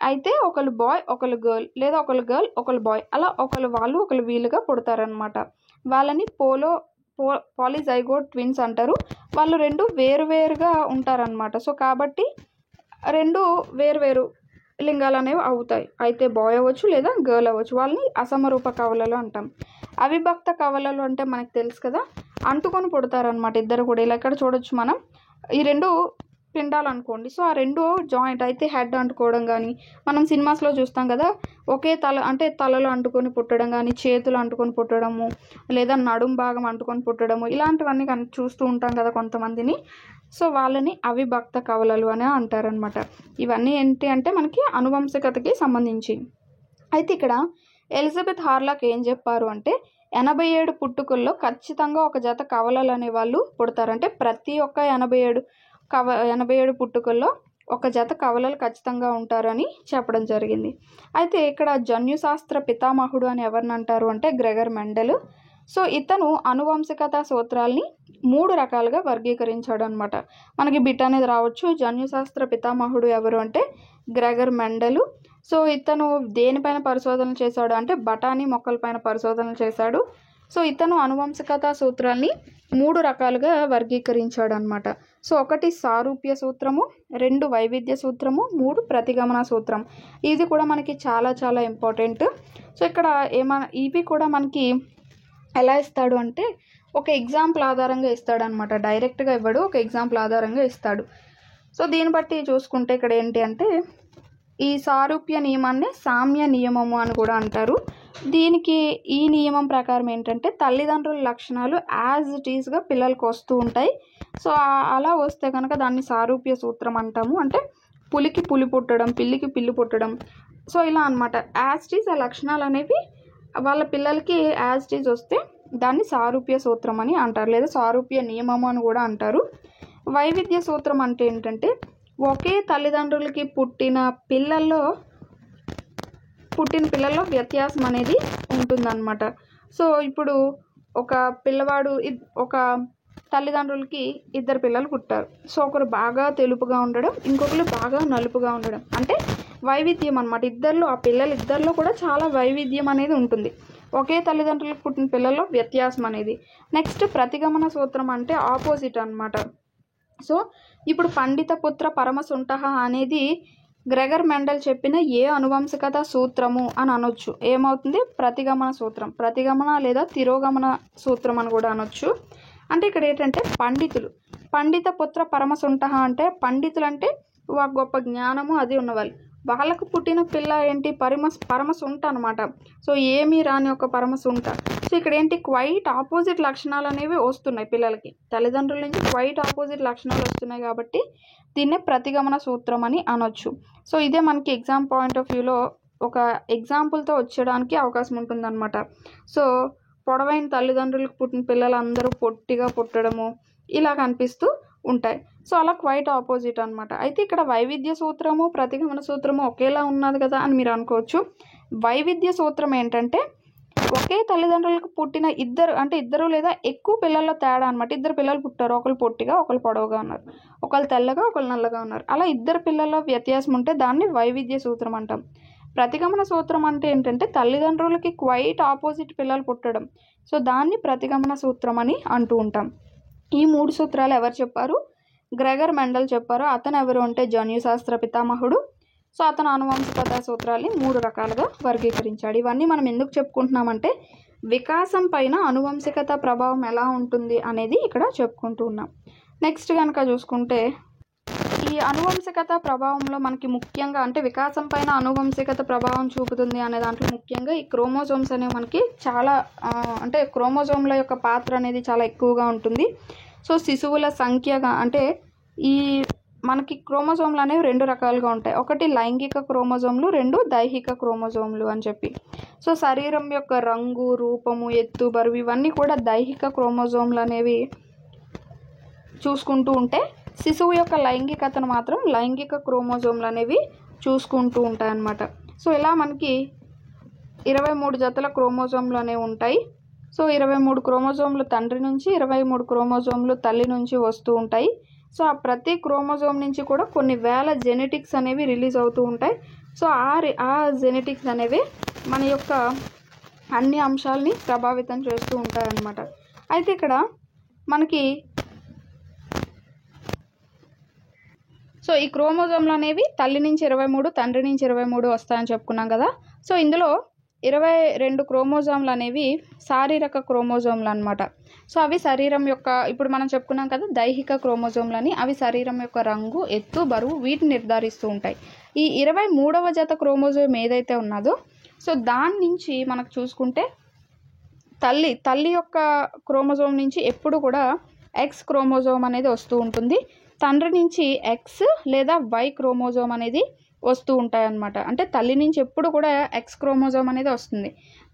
అయితే ఒకళ్ళు బాయ్ ఒకళ్ళు గర్ల్ లేదా ఒకళ్ళు గర్ల్ ఒకళ్ళు బాయ్ అలా ఒకళ్ళు వాళ్ళు ఒకళ్ళు వీళ్ళుగా పుడతారనమాట. వాళ్ళని పాలిజైగోట్ ట్విన్స్ అంటారు. వాళ్ళు 2 వేరువేరుగా ఉంటారనమాట. సో కాబట్టి 2 వేరువేరు లింగాలు అనేవి అవుతాయి. అయితే బాయ్ అవ్వచ్చు లేదా గర్ల్ అవ్వచ్చు. వాళ్ళని అసమరూప కవలలు అంటాం. అవిభక్త కవలలు అంటే మనకు తెలుసు కదా, అంటుకొని పుడతారనమాట ఇద్దరు కూడా. ఇలా ఇక్కడ చూడొచ్చు మనం, ఈ 2 పిండాలు అనుకోండి. సో ఆ 2 జాయింట్ అయితే హెడ్ అంటుకోవడం కానీ, మనం సినిమాస్లో చూస్తాం కదా ఒకే తల అంటే తలలో అంటుకొని పుట్టడం కానీ, చేతులు అంటుకొని పుట్టడము లేదా నడుం భాగం అంటుకొని పుట్టడము ఇలాంటివన్నీ కానీ చూస్తూ ఉంటాం కదా కొంతమందిని. సో వాళ్ళని అవిభక్త కవలలు అని అంటారనమాట. ఇవన్నీ ఏంటి అంటే మనకి అనువంశికతకి సంబంధించి. అయితే ఇక్కడ ఎలిజబెత్ హార్లాక్ ఏం చెప్పారు అంటే 87 పుట్టుకల్లో ఖచ్చితంగా ఒక జత కవలలు అనే వాళ్ళు పుడతారంటే ప్రతి ఒక్క 87 పుట్టుకల్లో ఒక జత కవలలు ఖచ్చితంగా ఉంటారని చెప్పడం జరిగింది. అయితే ఇక్కడ జన్యుశాస్త్ర పితామహుడు అని ఎవరిని అంటారు అంటే గ్రెగర్ మెండల్. సో ఇతను అనువంశికత సూత్రాల్ని 3 రకాలుగా వర్గీకరించాడు అనమాట. మనకి బిట్ అనేది రావచ్చు. జన్యుశాస్త్ర పితామహుడు ఎవరు అంటే గ్రెగర్ మెండల్. సో ఇతను దేనిపైన పరిశోధనలు చేశాడు అంటే బఠానీ మొక్కలపైన పరిశోధనలు చేశాడు. సో ఇతను అనువంశికత సూత్రాల్ని 3 రకాలుగా వర్గీకరించాడు అనమాట. సో 1 సారూప్య సూత్రము, 2 వైవిధ్య సూత్రము, 3 ప్రతిగమన సూత్రం. ఇది కూడా మనకి చాలా చాలా ఇంపార్టెంట్. సో ఇక్కడ ఇవి కూడా మనకి ఎలా ఇస్తాడు అంటే ఒక ఎగ్జాంపుల్ ఆధారంగా ఇస్తాడనమాట. డైరెక్ట్గా ఇవ్వడు, ఒక ఎగ్జాంపుల్ ఆధారంగా ఇస్తాడు. సో దీన్ని బట్టి చూసుకుంటే ఇక్కడ ఏంటి అంటే ఈ సారూప్య నియమాన్ని సామ్య నియమము అని కూడా అంటారు. దీనికి ఈ నియమం ప్రకారం ఏంటంటే తల్లిదండ్రుల లక్షణాలు యాజ్ ఇట్ ఈస్గా పిల్లలకు వస్తూ ఉంటాయి. సో అలా వస్తే కనుక దాన్ని సారూప్య సూత్రం అంటాము. అంటే పులికి పులి పుట్టడం, పిల్లికి పిల్లి పుట్టడం. సో ఇలా అనమాట. యాజ్ ఇట్ ఈస్ ఆ లక్షణాలు అనేవి వాళ్ళ పిల్లలకి యాజ్ ఇట్ ఈస్ వస్తే దాన్ని సారూప్య సూత్రం అని అంటారు, లేదా సారూప్య నియమం అని కూడా అంటారు. వైవిధ్య సూత్రం అంటే ఏంటంటే ఒకే తల్లిదండ్రులకి పుట్టిన పిల్లల్లో వ్యత్యాసం అనేది ఉంటుందన్నమాట. సో ఇప్పుడు ఒక పిల్లవాడు ఒక తల్లిదండ్రులకి ఇద్దరు పిల్లలు పుట్టారు. సో ఒకరు బాగా తెలుపుగా ఉండడం, ఇంకొకరు బాగా నలుపుగా ఉండడం, అంటే వైవిధ్యం అన్నమాట. ఆ పిల్లలిద్దరిలో కూడా చాలా వైవిధ్యం అనేది ఉంటుంది, ఒకే తల్లిదండ్రులకు పుట్టిన పిల్లల్లో వ్యత్యాసం అనేది. నెక్స్ట్ ప్రతిగమన సూత్రం అంటే ఆపోజిట్ అన్నమాట. సో ఇప్పుడు పండిత పుత్ర పరమసుంఠః అనేది గ్రెగర్ మెండల్ చెప్పిన ఏ అనువంశికత సూత్రము అని అనొచ్చు. ఏమవుతుంది? ప్రతిగమన సూత్రం, ప్రతిగమన లేదా తిరోగమన సూత్రం అని కూడా అనొచ్చు. అంటే ఇక్కడ ఏంటంటే పండిత పుత్ర పరమసుంఠః అంటే పండితులు అంటే గొప్ప జ్ఞానము అది ఉన్నవాళ్ళు, వాళ్ళకు పుట్టిన పిల్ల ఏంటి? పరమసుంఠ అనమాట. సో ఏమీ రాని ఒక పరమసుంఠ. సో ఇక్కడ ఏంటి? క్వైట్ ఆపోజిట్ లక్షణాలు అనేవి వస్తున్నాయి పిల్లలకి, తల్లిదండ్రుల నుంచి క్వైట్ ఆపోజిట్ లక్షణాలు వస్తున్నాయి కాబట్టి దీన్నే ప్రతిగమన సూత్రం అని అనొచ్చు. సో ఇదే మనకి ఎగ్జామ్ పాయింట్ ఆఫ్ వ్యూలో ఒక ఎగ్జాంపుల్తో వచ్చేయడానికి అవకాశం ఉంటుందన్నమాట. సో పొడవైన తల్లిదండ్రులకు పుట్టిన పిల్లలు అందరూ పొట్టిగా పుట్టడము ఇలా కనిపిస్తూ ఉంటాయి. సో అలా క్వైట్ ఆపోజిట్ అనమాట. అయితే ఇక్కడ వైవిధ్య సూత్రము ప్రతిగమన సూత్రము ఒకేలా ఉన్నది కదా అని మీరు అనుకోవచ్చు. వైవిధ్య సూత్రం ఏంటంటే ఒకే తల్లిదండ్రులకు పుట్టిన ఇద్దరు లేదా ఎక్కువ పిల్లల్లో తేడా అనమాట. ఇద్దరు పిల్లలు పుట్టారు, ఒకరు పొట్టిగా ఒకరు పొడవుగా ఉన్నారు, ఒకరు తెల్లగా ఒకరు నల్లగా ఉన్నారు. అలా ఇద్దరు పిల్లల్లో వ్యత్యాసం ఉంటే దాన్ని వైవిధ్య సూత్రం అంటాం. ప్రతిగమన సూత్రం అంటే ఏంటంటే తల్లిదండ్రులకి క్వైట్ ఆపోజిట్ పిల్లలు పుట్టడం, సో దాన్ని ప్రతిగమన సూత్రం అని అంటూ ఉంటాం. ఈ 3 సూత్రాలు ఎవరు చెప్పారు? గ్రెగర్ మెండల్ చెప్పారు. అతను ఎవరు అంటే జన్యుశాస్త్ర పితామహుడు. సో అతను ఆనువంశికత సూత్రాల్ని 3 రకాలుగా వర్గీకరించాడు. ఇవన్నీ మనం ఎందుకు చెప్పుకుంటున్నామంటే వికాసం పైన అనువంశికత ప్రభావం ఎలా ఉంటుంది అనేది ఇక్కడ చెప్పుకుంటూ ఉన్నాం. నెక్స్ట్ కనుక చూసుకుంటే ఈ అనువంశికత ప్రభావంలో మనకి ముఖ్యంగా అంటే వికాసం పైన అనువంశికత ప్రభావం చూపుతుంది అనే దాంట్లో ముఖ్యంగా ఈ క్రోమోజోమ్స్ అనేవి మనకి చాలా అంటే క్రోమోజోమ్ల యొక్క పాత్ర అనేది చాలా ఎక్కువగా ఉంటుంది. సో శిశువుల సంఖ్యగా అంటే ఈ మనకి క్రోమోజోమ్లు అనేవి 2 రకాలుగా ఉంటాయి. ఒకటి లైంగిక క్రోమోజోమ్లు, 2 దైహిక క్రోమోజోమ్లు అని చెప్పి. సో శరీరం యొక్క రంగు, రూపము, ఎత్తు, బరువు ఇవన్నీ కూడా దైహిక క్రోమోజోమ్లు అనేవి చూసుకుంటూ ఉంటే శిశువు యొక్క లైంగికతను మాత్రం లైంగిక క్రోమోజోమ్లు అనేవి చూసుకుంటూ ఉంటాయన్నమాట. సో ఇలా మనకి 23 జతల క్రోమోజోమ్లు అనేవి ఉంటాయి. సో 23 క్రోమోజోమ్లు తండ్రి నుంచి, 23 క్రోమోజోమ్లు తల్లి నుంచి వస్తూ ఉంటాయి. సో ఆ ప్రతి క్రోమోజోమ్ నుంచి కూడా కొన్ని వేల జెనెటిక్స్ అనేవి రిలీజ్ అవుతూ ఉంటాయి. సో ఆ జెనెటిక్స్ అనేవి మన యొక్క అన్ని అంశాలని ప్రభావితం చేస్తూ ఉంటాయన్నమాట. అయితే ఇక్కడ మనకి సో ఈ క్రోమోజోమ్లు అనేవి తల్లి నుంచి 23, తండ్రి నుంచి 23 వస్తాయని చెప్పుకున్నాం కదా. సో ఇందులో 22 క్రోమోజోమ్లు అనేవి శారీరక క్రోమోజోమ్లు అనమాట. సో అవి శరీరం యొక్క ఇప్పుడు మనం చెప్పుకున్నాం కదా దైహిక క్రోమోజోమ్లు అని, అవి శరీరం యొక్క రంగు, ఎత్తు, బరువు వీటిని నిర్ధారిస్తూ ఉంటాయి. ఈ 23వ జత క్రోమోజోమ్ ఏదైతే ఉన్నదో సో దాని నుంచి మనకు చూసుకుంటే తల్లి యొక్క క్రోమోజోమ్ నుంచి ఎప్పుడు కూడా ఎక్స్ క్రోమోజోమ్ అనేది వస్తూ ఉంటుంది. తండ్రి నుంచి ఎక్స్ లేదా వై క్రోమోజోమ్ అనేది వస్తూ ఉంటాయి అన్నమాట. అంటే తల్లి నుంచి ఎప్పుడు కూడా ఎక్స్ క్రోమోజోమ్ అనేది వస్తుంది,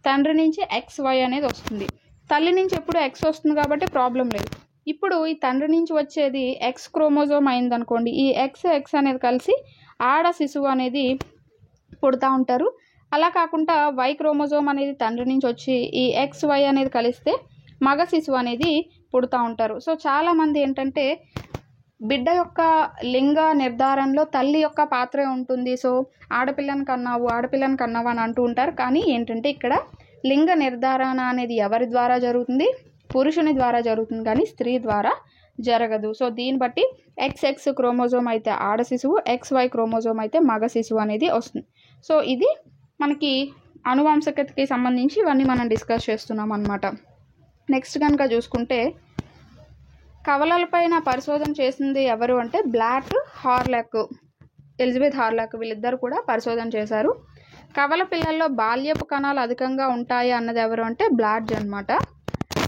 తండ్రి నుంచి ఎక్స్ వై అనేది వస్తుంది. తల్లి నుంచి ఎప్పుడు ఎక్స్ వస్తుంది కాబట్టి ప్రాబ్లం లేదు. ఇప్పుడు ఈ తండ్రి నుంచి వచ్చేది ఎక్స్ క్రోమోజోమ్ అయిందనుకోండి, ఈ ఎక్స్ అనేది కలిసి ఆడ శిశువు అనేది పుడతా ఉంటారు. అలా కాకుండా వై క్రోమోజోమ్ అనేది తండ్రి నుంచి వచ్చి ఈ ఎక్స్ వై అనేది కలిస్తే మగ శిశువు అనేది పుడతా ఉంటారు. సో చాలామంది ఏంటంటే బిడ్డ యొక్క లింగ నిర్ధారణలో తల్లి యొక్క పాత్రే ఉంటుంది. సో ఆడపిల్లని కన్నావు అని అంటూ ఉంటారు. కానీ ఏంటంటే ఇక్కడ లింగ నిర్ధారణ అనేది ఎవరి ద్వారా జరుగుతుంది? పురుషుని ద్వారా జరుగుతుంది, కానీ స్త్రీ ద్వారా జరగదు. సో దీన్ని బట్టి XX క్రోమోజోమ్ అయితే ఆడ శిశువు, XY క్రోమోజోమ్ అయితే మగ శిశువు అనేది వస్తుంది. సో ఇది మనకి అనువంశికతకి సంబంధించి ఇవన్నీ మనం డిస్కస్ చేస్తున్నాం అన్నమాట. నెక్స్ట్ కనుక చూసుకుంటే కవలలపైన పరిశోధన చేసింది ఎవరు అంటే బ్లాట్, హార్లాక్, ఎలిజబెత్ హార్లాక్ వీళ్ళిద్దరు కూడా పరిశోధన చేశారు. కవల పిల్లల్లో బాల్యపు కణాలు అధికంగా ఉంటాయి అన్నది ఎవరు అంటే బ్లాడ్జ్ అనమాట.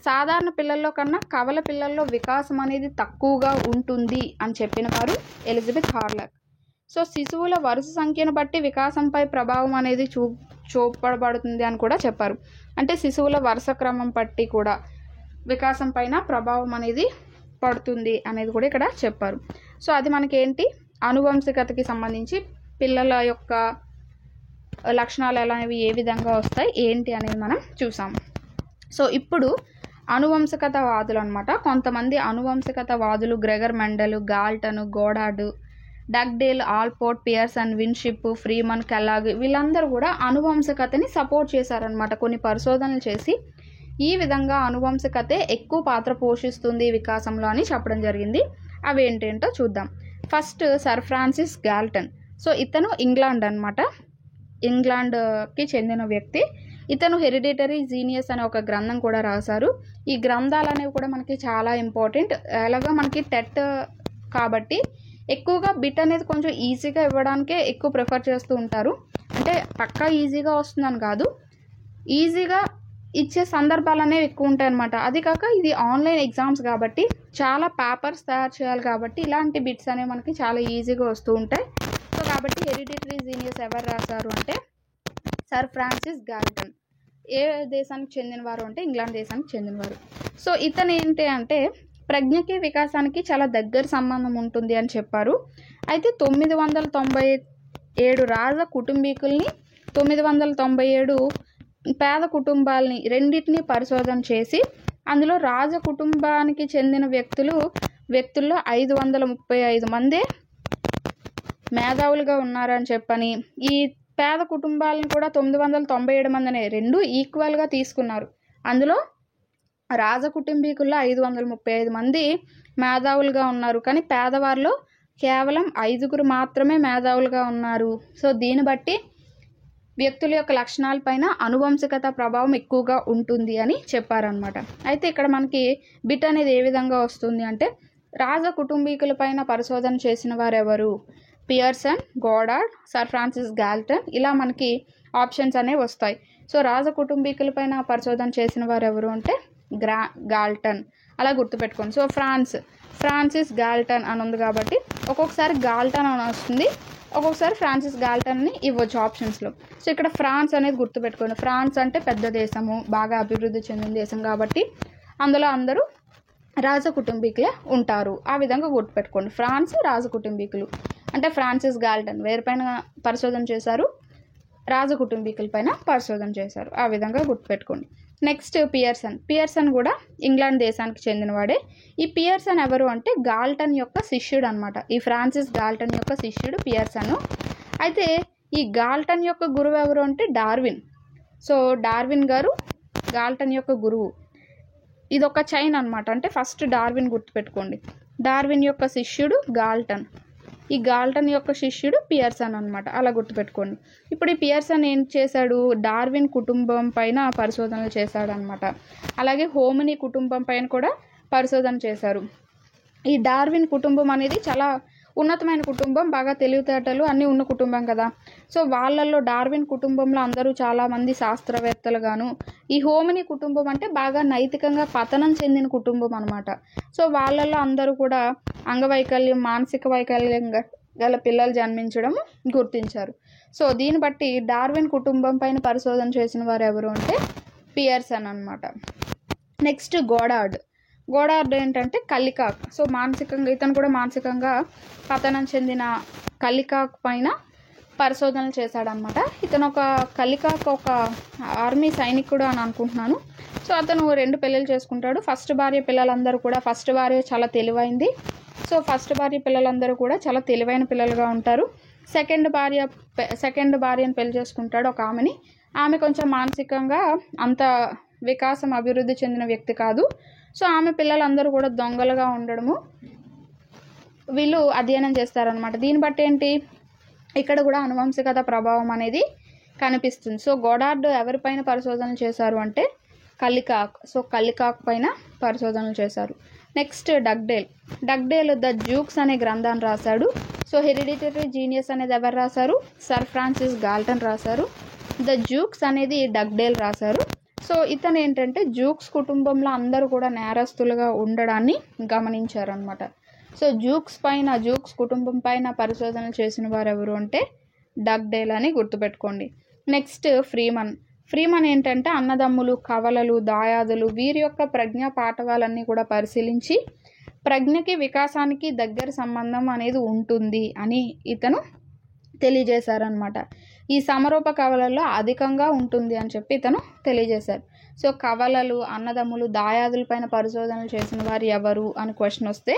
సాధారణ పిల్లల్లో కన్నా కవల పిల్లల్లో వికాసం అనేది తక్కువగా ఉంటుంది అని చెప్పిన వారు ఎలిజబెత్ హార్లాక్. సో శిశువుల వరుస సంఖ్యను బట్టి వికాసంపై ప్రభావం అనేది చూపబడుతుంది అని కూడా చెప్పారు. అంటే శిశువుల వరుస క్రమం బట్టి కూడా వికాసం పైన ప్రభావం అనేది పడుతుంది అనేది కూడా ఇక్కడ చెప్పారు. సో అది మనకేంటి, అనువంశికతకి సంబంధించి పిల్లల యొక్క లక్షణాలు అనేవి ఏ విధంగా వస్తాయి ఏంటి అనేది మనం చూసాము. సో ఇప్పుడు అనువంశికత వాదులు అనమాట. కొంతమంది అనువంశికత వాదులు Gregor Mendel, Galton, Goddard, Dugdale, Allport, Pearson, Winship, Freeman, Kellogg వీళ్ళందరూ కూడా అనువంశికతని సపోర్ట్ చేశారనమాట. కొన్ని పరిశోధనలు చేసి ఈ విధంగా అనువంశికతే ఎక్కువ పాత్ర పోషిస్తుంది వికాసంలో అని చెప్పడం జరిగింది. అవి ఏంటేంటో చూద్దాం. First sir Francis Galton. So ఇతను ఇంగ్లాండ్ అనమాట, ఇంగ్లాండ్కి చెందిన వ్యక్తి. ఇతను హెరిడిటరీ జీనియస్ అనే ఒక గ్రంథం కూడా రాశారు. ఈ గ్రంథాలు అనేవి కూడా మనకి చాలా ఇంపార్టెంట్. అలాగా మనకి టెట్ కాబట్టి ఎక్కువగా బిట్ అనేది కొంచెం ఈజీగా ఇవ్వడానికే ఎక్కువ ప్రిఫర్ చేస్తూ ఉంటారు. అంటే పక్కా ఈజీగా వస్తుందని కాదు, ఈజీగా ఇచ్చే సందర్భాలు అనేవి ఎక్కువ ఉంటాయి అన్నమాట. అది కాక ఇది ఆన్లైన్ ఎగ్జామ్స్ కాబట్టి చాలా పేపర్స్ తయారు చేయాలి కాబట్టి ఇలాంటి బిట్స్ అనేవి మనకి చాలా ఈజీగా వస్తూ ఉంటాయి. సో కాబట్టి హెరిడిటరీ జీనియస్ ఎవరు రాశారు అంటే సర్ ఫ్రాన్సిస్ గాల్టన్. ఏ దేశానికి చెందినవారు అంటే ఇంగ్లాండ్ దేశానికి చెందినవారు. సో ఇతను ఏంటి అంటే ప్రజ్ఞకి వికాసానికి చాలా దగ్గర సంబంధం ఉంటుంది అని చెప్పారు. అయితే 997 రాజ కుటుంబీకుల్ని 997 పేద కుటుంబాలని రెండింటిని పరిశోధన చేసి అందులో రాజ కుటుంబానికి చెందిన వ్యక్తుల్లో 535 మందే మేధావులుగా ఉన్నారని చెప్పని, ఈ పేద కుటుంబాలను కూడా 997 మందినే రెండు ఈక్వల్గా తీసుకున్నారు. అందులో రాజ కుటుంబీకుల్లో 535 మంది మేధావులుగా ఉన్నారు, కానీ పేదవారిలో కేవలం 5 మాత్రమే మేధావులుగా ఉన్నారు. సో దీన్ని బట్టి వ్యక్తుల యొక్క లక్షణాలపైన అనువంశికత ప్రభావం ఎక్కువగా ఉంటుంది అని చెప్పారనమాట. అయితే ఇక్కడ మనకి బిట్ అనేది ఏ విధంగా వస్తుంది అంటే రాజ కుటుంబీకులపైన పరిశోధన చేసిన వారు ఎవరు, Pearson, Goddard, sir Francis Galton, ఇలా మనకి ఆప్షన్స్ అనేవి వస్తాయి. సో రాజ కుటుంబీకులపైన పరిశోధన చేసిన వారు ఎవరు అంటే గాల్టన్, అలా గుర్తుపెట్టుకోండి. సో ఫ్రాన్సిస్ గాల్టన్ అని ఉంది కాబట్టి ఒక్కొక్కసారి గాల్టన్ అని వస్తుంది, ఒక్కొక్కసారి ఫ్రాన్సిస్ గాల్టన్ అని ఇవ్వచ్చు ఆప్షన్స్లో. సో ఇక్కడ ఫ్రాన్స్ అనేది గుర్తుపెట్టుకోండి. ఫ్రాన్స్ అంటే పెద్ద దేశము, బాగా అభివృద్ధి చెందిన దేశం కాబట్టి అందులో అందరూ రాజ కుటుంబీకులే ఉంటారు. ఆ విధంగా గుర్తుపెట్టుకోండి. ఫ్రాన్స్ రాజ కుటుంబీకులు అంటే ఫ్రాన్సిస్ గాల్టన్ వేరుపైన పరిశోధన చేశారు, రాజ కుటుంబీకుల పైన పరిశోధన చేశారు. ఆ విధంగా గుర్తుపెట్టుకోండి. నెక్స్ట్ పియర్సన్ కూడా ఇంగ్లాండ్ దేశానికి చెందినవాడే. ఈ పియర్సన్ ఎవరు అంటే గాల్టన్ యొక్క శిష్యుడు అనమాట. ఈ ఫ్రాన్సిస్ గాల్టన్ యొక్క శిష్యుడు పియర్సన్. అయితే ఈ గాల్టన్ యొక్క గురువు ఎవరు అంటే డార్విన్. సో డార్విన్ గారు గాల్టన్ యొక్క గురువు. ఇది ఒక చైన్ అనమాట. అంటే ఫస్ట్ డార్విన్ గుర్తుపెట్టుకోండి. డార్విన్ యొక్క శిష్యుడు గాల్టన్, ఈ గాల్టన్ యొక్క శిష్యుడు పియర్సన్ అనమాట. అలా గుర్తుపెట్టుకోండి. ఇప్పుడు ఈ పియర్సన్ ఏం చేశాడు, డార్విన్ కుటుంబం పైన పరిశోధనలు చేశాడు అనమాట. అలాగే హోమినీ కుటుంబం పైన కూడా పరిశోధన చేశారు. ఈ డార్విన్ కుటుంబం అనేది చాలా ఉన్నతమైన కుటుంబం, బాగా తెలివితేటలు అన్నీ ఉన్న కుటుంబం కదా. సో వాళ్ళల్లో డార్విన్ కుటుంబంలో అందరూ చాలామంది శాస్త్రవేత్తలుగాను, ఈ హోమినీ కుటుంబం అంటే బాగా నైతికంగా పతనం చెందిన కుటుంబం అనమాట. సో వాళ్ళల్లో అందరూ కూడా అంగవైకల్యం, మానసిక వైకల్యం గల పిల్లలు జన్మించడం గుర్తించారు. సో దీన్ని బట్టి డార్విన్ కుటుంబం పైన పరిశోధన చేసిన వారు ఎవరు అంటే పియర్సన్ అనమాట. నెక్స్ట్ గోడార్డ్ ఏంటంటే కల్లికాక్. సో ఇతను కూడా మానసికంగా పతనం చెందిన కల్లికాక్ పైన పరిశోధనలు చేశాడనమాట. ఇతను కల్లికాక్ ఒక ఆర్మీ సైనికుడు అని అనుకుంటున్నాను. సో అతను 2 పెళ్ళిళ్ళు చేసుకుంటాడు. ఫస్ట్ భార్య చాలా తెలివైంది. సో ఫస్ట్ భార్య పిల్లలందరూ కూడా చాలా తెలివైన పిల్లలుగా ఉంటారు. సెకండ్ భార్యను పెళ్లి చేసుకుంటాడు ఒక ఆమెని. ఆమె కొంచెం మానసికంగా అంత వికాసం అభివృద్ధి చెందిన వ్యక్తి కాదు. సో ఆమె పిల్లలందరూ కూడా దొంగలుగా ఉండడము వీళ్ళు అధ్యయనం చేస్తారనమాట. దీన్ని బట్టి ఏంటి, ఇక్కడ కూడా అనువంశికత ప్రభావం అనేది కనిపిస్తుంది. సో గోడార్డ్ ఎవరిపైన పరిశోధనలు చేశారు అంటే కల్లికాక్. సో కల్లికాక్ పైన పరిశోధనలు చేశారు. నెక్స్ట్ డగ్డేల్ ద జ్యూక్స్ అనే గ్రంథాన్ని రాశాడు. సో హెరిడిటరీ జీనియస్ అనేది ఎవరు రాశారు, సర్ ఫ్రాన్సిస్ గాల్టన్ రాశారు. ద జ్యూక్స్ అనేది డగ్డేల్ రాశారు. సో ఇతను ఏంటంటే జ్యూక్స్ కుటుంబంలో అందరూ కూడా నేరస్తులుగా ఉండడాన్ని గమనించారనమాట. సో జూక్స్ కుటుంబం పైన పరిశోధనలు చేసిన వారు ఎవరు అంటే డగ్డేల్ అని గుర్తుపెట్టుకోండి. నెక్స్ట్ ఫ్రీమన్ ఏంటంటే అన్నదమ్ములు, కవలలు, దాయాదులు వీరి యొక్క ప్రజ్ఞా పాఠవాలన్నీ కూడా పరిశీలించి ప్రజ్ఞకి వికాసానికి దగ్గర సంబంధం అనేది ఉంటుంది అని ఇతను తెలియజేశారనమాట. ఈ సమరూప కవలల్లో అధికంగా ఉంటుంది అని చెప్పి ఇతను తెలియజేశారు. సో కవలలు, అన్నదమ్ములు, దాయాదుల పైన పరిశోధనలు చేసిన వారు ఎవరు అని క్వశ్చన్ వస్తే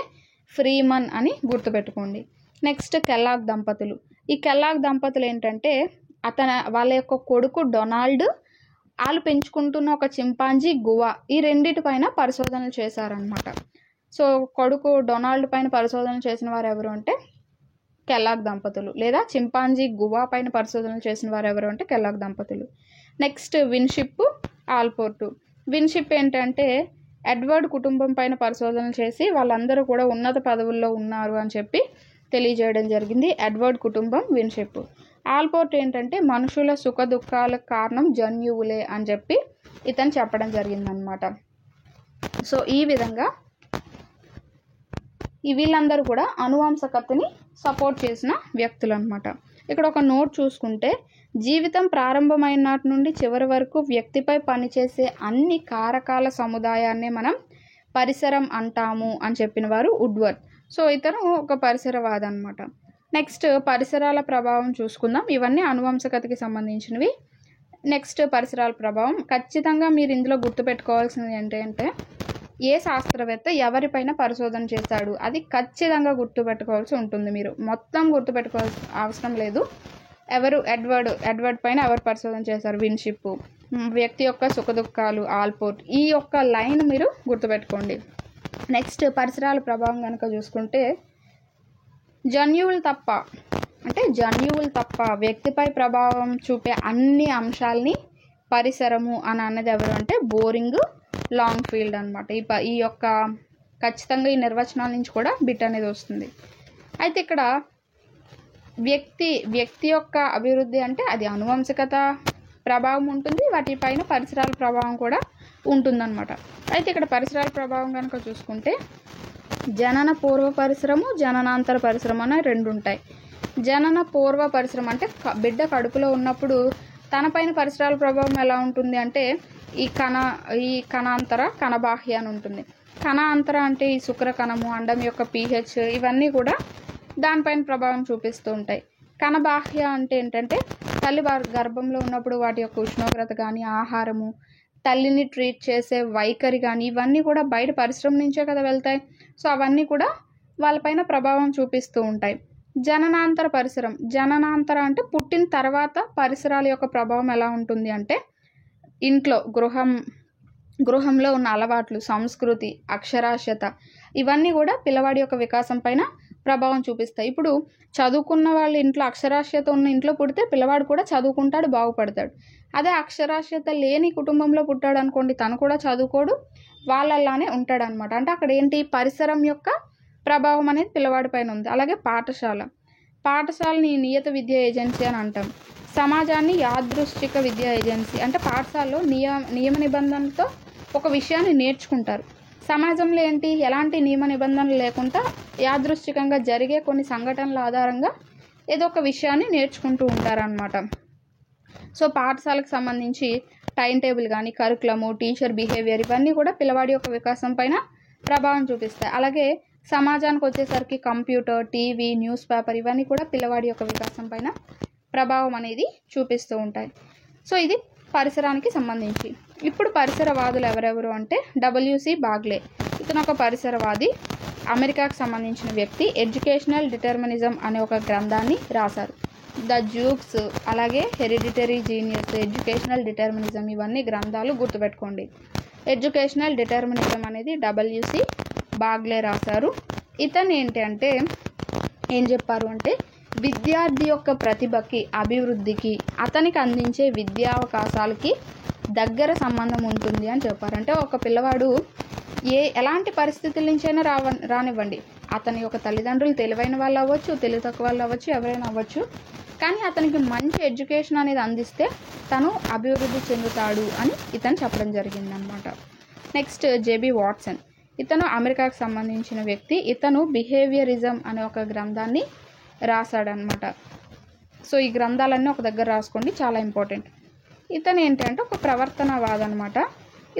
ఫ్రీమన్ అని గుర్తుపెట్టుకోండి. నెక్స్ట్ కెల్లాగ్ దంపతులు. ఈ కెల్లాగ్ దంపతులు ఏంటంటే వాళ్ళ యొక్క కొడుకు డొనాల్డ్, వాళ్ళు పెంచుకుంటున్న ఒక చింపాంజీ గువా, ఈ రెండిటిపైన పరిశోధనలు చేశారనమాట. సో కొడుకు డొనాల్డ్ పైన పరిశోధనలు చేసిన వారు ఎవరు అంటే కెల్లాగ్ దంపతులు, లేదా చింపాంజీ గువా పైన పరిశోధనలు చేసిన వారు ఎవరు అంటే కెల్లాగ్ దంపతులు. Next విన్షిప్, Alport. విన్షిప్ ఏంటంటే ఎడ్వర్డ్ కుటుంబం పైన పరిశోధనలు చేసి వాళ్ళందరూ కూడా ఉన్నత పదవుల్లో ఉన్నారు అని చెప్పి తెలియజేయడం జరిగింది. ఎడ్వర్డ్ కుటుంబం, విన్షిప్. ఆల్పోర్ట్ ఏంటంటే మనుషుల సుఖ దుఃఖాలకు కారణం జన్యువులే అని చెప్పి ఇతను చెప్పడం జరిగిందనమాట. సో ఈ విధంగా వీళ్ళందరూ కూడా అనువంశకతని సపోర్ట్ చేసిన వ్యక్తులు అనమాట. ఇక్కడ ఒక నోట్ చూసుకుంటే జీవితం ప్రారంభమైన నాటి నుండి చివరి వరకు వ్యక్తిపై పనిచేసే అన్ని కారకాల సముదాయాన్నే మనం పరిసరం అంటాము అని చెప్పిన వారు వుడ్వర్త్. సో ఇతను ఒక పరిసరవాది అనమాట. నెక్స్ట్ పరిసరాల ప్రభావం చూసుకుందాం. ఇవన్నీ అనువంశకతకి సంబంధించినవి. నెక్స్ట్ పరిసరాల ప్రభావం. ఖచ్చితంగా మీరు ఇందులో గుర్తుపెట్టుకోవాల్సింది ఏంటంటే ఏ శాస్త్రవేత్త ఎవరిపైన పరిశోధన చేశాడు అది ఖచ్చితంగా గుర్తుపెట్టుకోవాల్సి ఉంటుంది. మీరు మొత్తం గుర్తుపెట్టుకోవాల్సిన అవసరం లేదు. ఎడ్వర్డ్ పైన ఎవరు పరిశోధన చేశారు, విన్షిప్. వ్యక్తి యొక్క సుఖదుఖాలు, ఆల్పోర్ట్. ఈ యొక్క లైన్ మీరు గుర్తుపెట్టుకోండి. నెక్స్ట్ పరిసరాల ప్రభావం కనుక చూసుకుంటే జన్యువులు తప్ప వ్యక్తిపై ప్రభావం చూపే అన్ని అంశాలని పరిసరము అని అన్నది ఎవరు అంటే బోరింగ్, లాంగ్ ఫీల్డ్ అనమాట. ఈ యొక్క ఖచ్చితంగా ఈ నిర్వచనాల నుంచి కూడా బిట్ అనేది వస్తుంది. అయితే ఇక్కడ వ్యక్తి యొక్క అభివృద్ధి అంటే అది అనువంశికత ప్రభావం ఉంటుంది, వాటిపైన పరిసరాల ప్రభావం కూడా ఉంటుందన్నమాట. అయితే ఇక్కడ పరిసరాల ప్రభావం కనుక చూసుకుంటే జనన పూర్వ పరిసరము, జననాంతర పరిసరం అనే రెండు ఉంటాయి. జనన పూర్వ పరిసరం అంటే బిడ్డ కడుపులో ఉన్నప్పుడు తన పైన పరిసరాల ప్రభావం ఎలా ఉంటుంది అంటే ఈ కణాంతర, కణబాహ్య అని ఉంటుంది. కణాంతర అంటే ఈ శుక్ర కణము, అండం యొక్క pH ఇవన్నీ కూడా దానిపైన ప్రభావం చూపిస్తూ ఉంటాయి. కణబాహ్య అంటే ఏంటంటే తల్లి గర్భంలో ఉన్నప్పుడు వాటి యొక్క ఉష్ణోగ్రత కానీ, ఆహారము, తల్లిని ట్రీట్ చేసే వైఖరి కానీ ఇవన్నీ కూడా బయట పరిశ్రమ నుంచే కదా వెళ్తాయి. సో అవన్నీ కూడా వాళ్ళపైన ప్రభావం చూపిస్తూ ఉంటాయి. జననాంతర పరిసరం. జననాంతర అంటే పుట్టిన తర్వాత పరిసరాల యొక్క ప్రభావం ఎలా ఉంటుంది అంటే ఇంట్లో గృహంలో ఉన్న అలవాట్లు, సంస్కృతి, అక్షరాస్యత ఇవన్నీ కూడా పిల్లవాడి యొక్క వికాసం పైన ప్రభావం చూపిస్తాయి. ఇప్పుడు చదువుకున్న వాళ్ళు ఇంట్లో అక్షరాస్యత ఉన్న ఇంట్లో పుడితే పిల్లవాడు కూడా చదువుకుంటాడు, బాగుపడతాడు. అదే అక్షరాస్యత లేని కుటుంబంలో పుట్టాడు అనుకోండి, తను కూడా చదువుకోడు, వాళ్ళలానే ఉంటాడు అనమాట. అంటే అక్కడ ఏంటి పరిసరం యొక్క ప్రభావం అనేది పిల్లవాడి పైన ఉంది. అలాగే పాఠశాలని నియత విద్యా ఏజెన్సీ అని అంటాం. సమాజాన్ని యాదృశ్చిక విద్యా ఏజెన్సీ అంటే పాఠశాలలో నియమ నిబంధనలతో ఒక విషయాన్ని నేర్చుకుంటారు. సమాజంలో ఏంటి ఎలాంటి నియమ నిబంధనలు లేకుండా యాదృశ్చికంగా జరిగే కొన్ని సంఘటనల ఆధారంగా ఏదో ఒక విషయాన్ని నేర్చుకుంటూ ఉంటారనమాట. సో పాఠశాలకు సంబంధించి టైం టేబుల్ కానీ, కరికులము, టీచర్ బిహేవియర్ ఇవన్నీ కూడా పిల్లవాడి యొక్క వికాసం పైన ప్రభావం చూపిస్తాయి. అలాగే సమాజానికి వచ్చేసరికి కంప్యూటర్, టీవీ, న్యూస్ పేపర్ ఇవన్నీ కూడా పిల్లవాడి యొక్క వికాసం పైన ప్రభావం అనేది చూపిస్తూ ఉంటాయి. సో ఇది పరిసరానికి సంబంధించి. ఇప్పుడు పరిసరవాదులు ఎవరెవరు అంటే W.C. బాగ్లే. ఇతను ఒక పరిసరవాది, అమెరికాకు సంబంధించిన వ్యక్తి. ఎడ్యుకేషనల్ డిటర్మినిజం అనే ఒక గ్రంథాన్ని రాశారు. ద జూక్స్, అలాగే హెరిడిటరీ జీనియస్, ఎడ్యుకేషనల్ డిటర్మినిజం ఇవన్నీ గ్రంథాలు గుర్తుపెట్టుకోండి. ఎడ్యుకేషనల్ డిటర్మినిజం అనేది W.C. బాగ్లే రాశారు. ఇతను ఏంటి అంటే ఏం చెప్పారు అంటే విద్యార్థి యొక్క ప్రతిభకి, అభివృద్ధికి, అతనికి అందించే విద్యావకాశాలకి దగ్గర సంబంధం ఉంటుంది అని చెప్పారు. అంటే ఒక పిల్లవాడు ఎలాంటి పరిస్థితుల నుంచైనా రానివ్వండి, అతని యొక్క తల్లిదండ్రులు తెలివైన వాళ్ళు అవ్వచ్చు, తెలివి తక్కువ వాళ్ళు అవ్వచ్చు, ఎవరైనా అవ్వచ్చు, కానీ అతనికి మంచి ఎడ్యుకేషన్ అనేది అందిస్తే తను అభివృద్ధి చెందుతాడు అని ఇతను చెప్పడం జరిగిందనమాట. Next JB Watson. ఇతను అమెరికాకు సంబంధించిన వ్యక్తి. ఇతను బిహేవియరిజం అనే ఒక గ్రంథాన్ని రాశాడనమాట. సో ఈ గ్రంథాలన్నీ ఒక దగ్గర రాసుకోండి, చాలా ఇంపార్టెంట్. ఇతను ఏంటంటే ఒక ప్రవర్తనవాది అనమాట.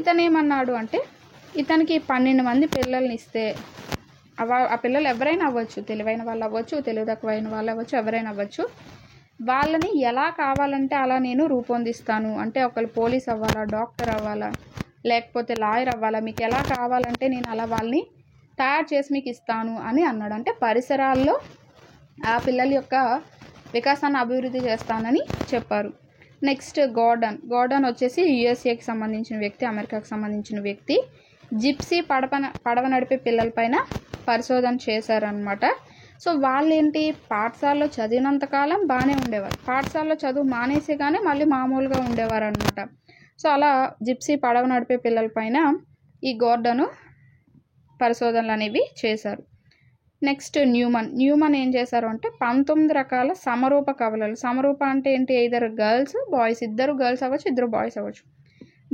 ఇతను ఏమన్నాడు అంటే, ఇతనికి 12 మంది పిల్లల్ని ఇస్తే ఆ పిల్లలు ఎవరైనా అవ్వచ్చు, తెలివైన వాళ్ళు అవ్వచ్చు, తెలివి తక్కువైన వాళ్ళు అవ్వచ్చు, ఎవరైనా అవ్వచ్చు, వాళ్ళని ఎలా కావాలంటే అలా నేను రూపొందిస్తాను. అంటే ఒకళ్ళు పోలీస్ అవ్వాలా, డాక్టర్ అవ్వాలా, లేకపోతే లాయర్ అవ్వాలా, మీకు ఎలా కావాలంటే నేను అలా వాళ్ళని తయారు చేసి మీకు ఇస్తాను అని అన్నాడు. అంటే పరిసరాల్లో ఆ పిల్లల యొక్క వికాసాన్ని అభివృద్ధి చేస్తానని చెప్పారు. నెక్స్ట్ గార్డన్ వచ్చేసి యుఎస్ఏకి సంబంధించిన వ్యక్తి, అమెరికాకు సంబంధించిన వ్యక్తి. జిప్సీ పడవ నడిపే పిల్లలపైన పరిశోధన చేశారనమాట. సో వాళ్ళేంటి, పాఠశాలలో చదివినంతకాలం బాగానే ఉండేవారు, పాఠశాలలో చదువు మానేసి కానీ మళ్ళీ మామూలుగా ఉండేవారు అనమాట. సో అలా జిప్సీ పడవ నడిపే పిల్లలపైన ఈ గార్డన్ పరిశోధనలు అనేవి చేశారు. నెక్స్ట్ న్యూమన్ ఏం చేశారు అంటే 19 రకాల సమరూప కవలలు. సమరూప అంటే ఏంటి, ఇద్దరు గర్ల్స్ బాయ్స్, ఇద్దరు గర్ల్స్ అవ్వచ్చు, ఇద్దరు బాయ్స్ అవ్వచ్చు,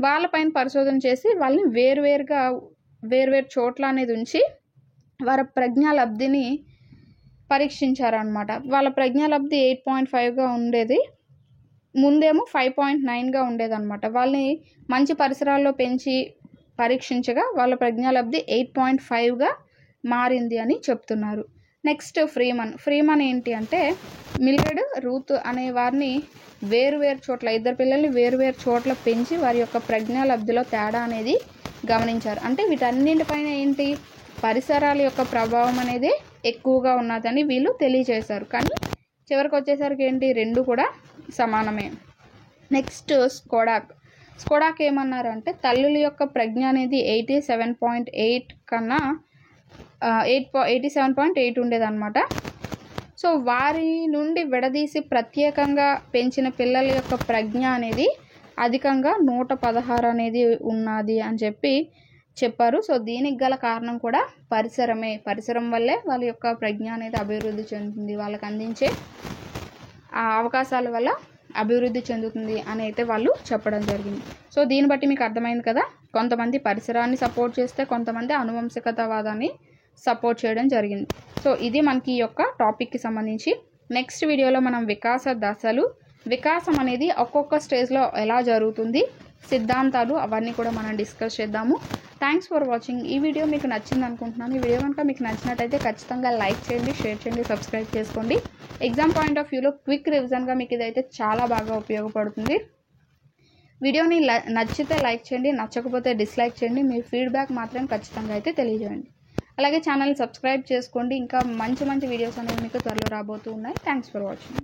వాళ్ళపైన పరిశోధన చేసి వాళ్ళని వేరువేరు చోట్ల అనేది ఉంచి వారి ప్రజ్ఞాలబ్ధిని పరీక్షించారనమాట. వాళ్ళ ప్రజ్ఞాలబ్ధి 8.5గా ఉండేది, ముందేమో 5.9గా ఉండేదన్నమాట. వాళ్ళని మంచి పరిసరాల్లో పెంచి పరీక్షించగా వాళ్ళ ప్రజ్ఞాలబ్ధి 8.5గా మారింది అని చెప్తున్నారు. నెక్స్ట్ ఫ్రీమన్ ఏంటి అంటే, మిల్రెడ్ రూత్ అనే వారిని వేరువేరు చోట్ల, ఇద్దరు పిల్లల్ని వేరువేరు చోట్ల పెంచి వారి యొక్క ప్రజ్ఞాలబ్ధిలో తేడా అనేది గమనించారు. అంటే వీటన్నింటిపైన ఏంటి, పరిసరాల యొక్క ప్రభావం అనేది ఎక్కువగా ఉన్నదని వీళ్ళు తెలియజేశారు. కానీ చివరికి వచ్చేసరికి ఏంటి, రెండు కూడా సమానమే. నెక్స్ట్ స్కోడాక్ ఏమన్నారంటే, తల్లుల యొక్క ప్రజ్ఞ అనేది 87.8 కన్నా 87.8 ఉండేదన్నమాట. సో వారి నుండి విడదీసి ప్రత్యేకంగా పెంచిన పిల్లల యొక్క ప్రజ్ఞ అనేది అధికంగా 116 అనేది ఉన్నది అని చెప్పారు. సో దీనికి గల కారణం కూడా పరిసరం వల్లే వాళ్ళ యొక్క ప్రజ్ఞ అనేది అభివృద్ధి చెందుతుంది, వాళ్ళకి అందించే ఆ అవకాశాల వల్ల అభివృద్ధి చెందుతుంది అని అయితే వాళ్ళు చెప్పడం జరిగింది. సో దీన్ని బట్టి మీకు అర్థమైంది కదా, కొంతమంది పరిసరాన్ని సపోర్ట్ చేస్తే కొంతమంది అనువంశికతావాదాన్ని సపోర్ట్ చేయడం జరిగింది. సో ఇది మనకి ఈ యొక్క టాపిక్కి సంబంధించి. నెక్స్ట్ వీడియోలో మనం వికాసం అనేది ఒక్కొక్క స్టేజ్లో ఎలా జరుగుతుంది, సిద్ధాంతాలు అవన్నీ కూడా మనం డిస్కస్ చేద్దాము. Thanks for watching. ఈ వీడియో మీకు నచ్చింది అనుకుంటున్నాను. ఈ వీడియో కనుక మీకు నచ్చినట్టయితే ఖచ్చితంగా లైక్ చేయండి, షేర్ చేయండి, సబ్స్క్రైబ్ చేసుకోండి. ఎగ్జామ్ పాయింట్ ఆఫ్ వ్యూలో క్విక్ రివిజన్గా మీకు ఇదైతే చాలా బాగా ఉపయోగపడుతుంది. వీడియోని నచ్చితే లైక్ చేయండి, నచ్చకపోతే డిస్లైక్ చేయండి. మీ ఫీడ్బ్యాక్ మాత్రం ఖచ్చితంగా అయితే తెలియజేయండి. అలాగే ఛానల్ని సబ్స్క్రైబ్ చేసుకోండి. ఇంకా మంచి వీడియోస్ అనేవి మీకు త్వరలో రాబోతూ ఉన్నాయి. Thanks for watching.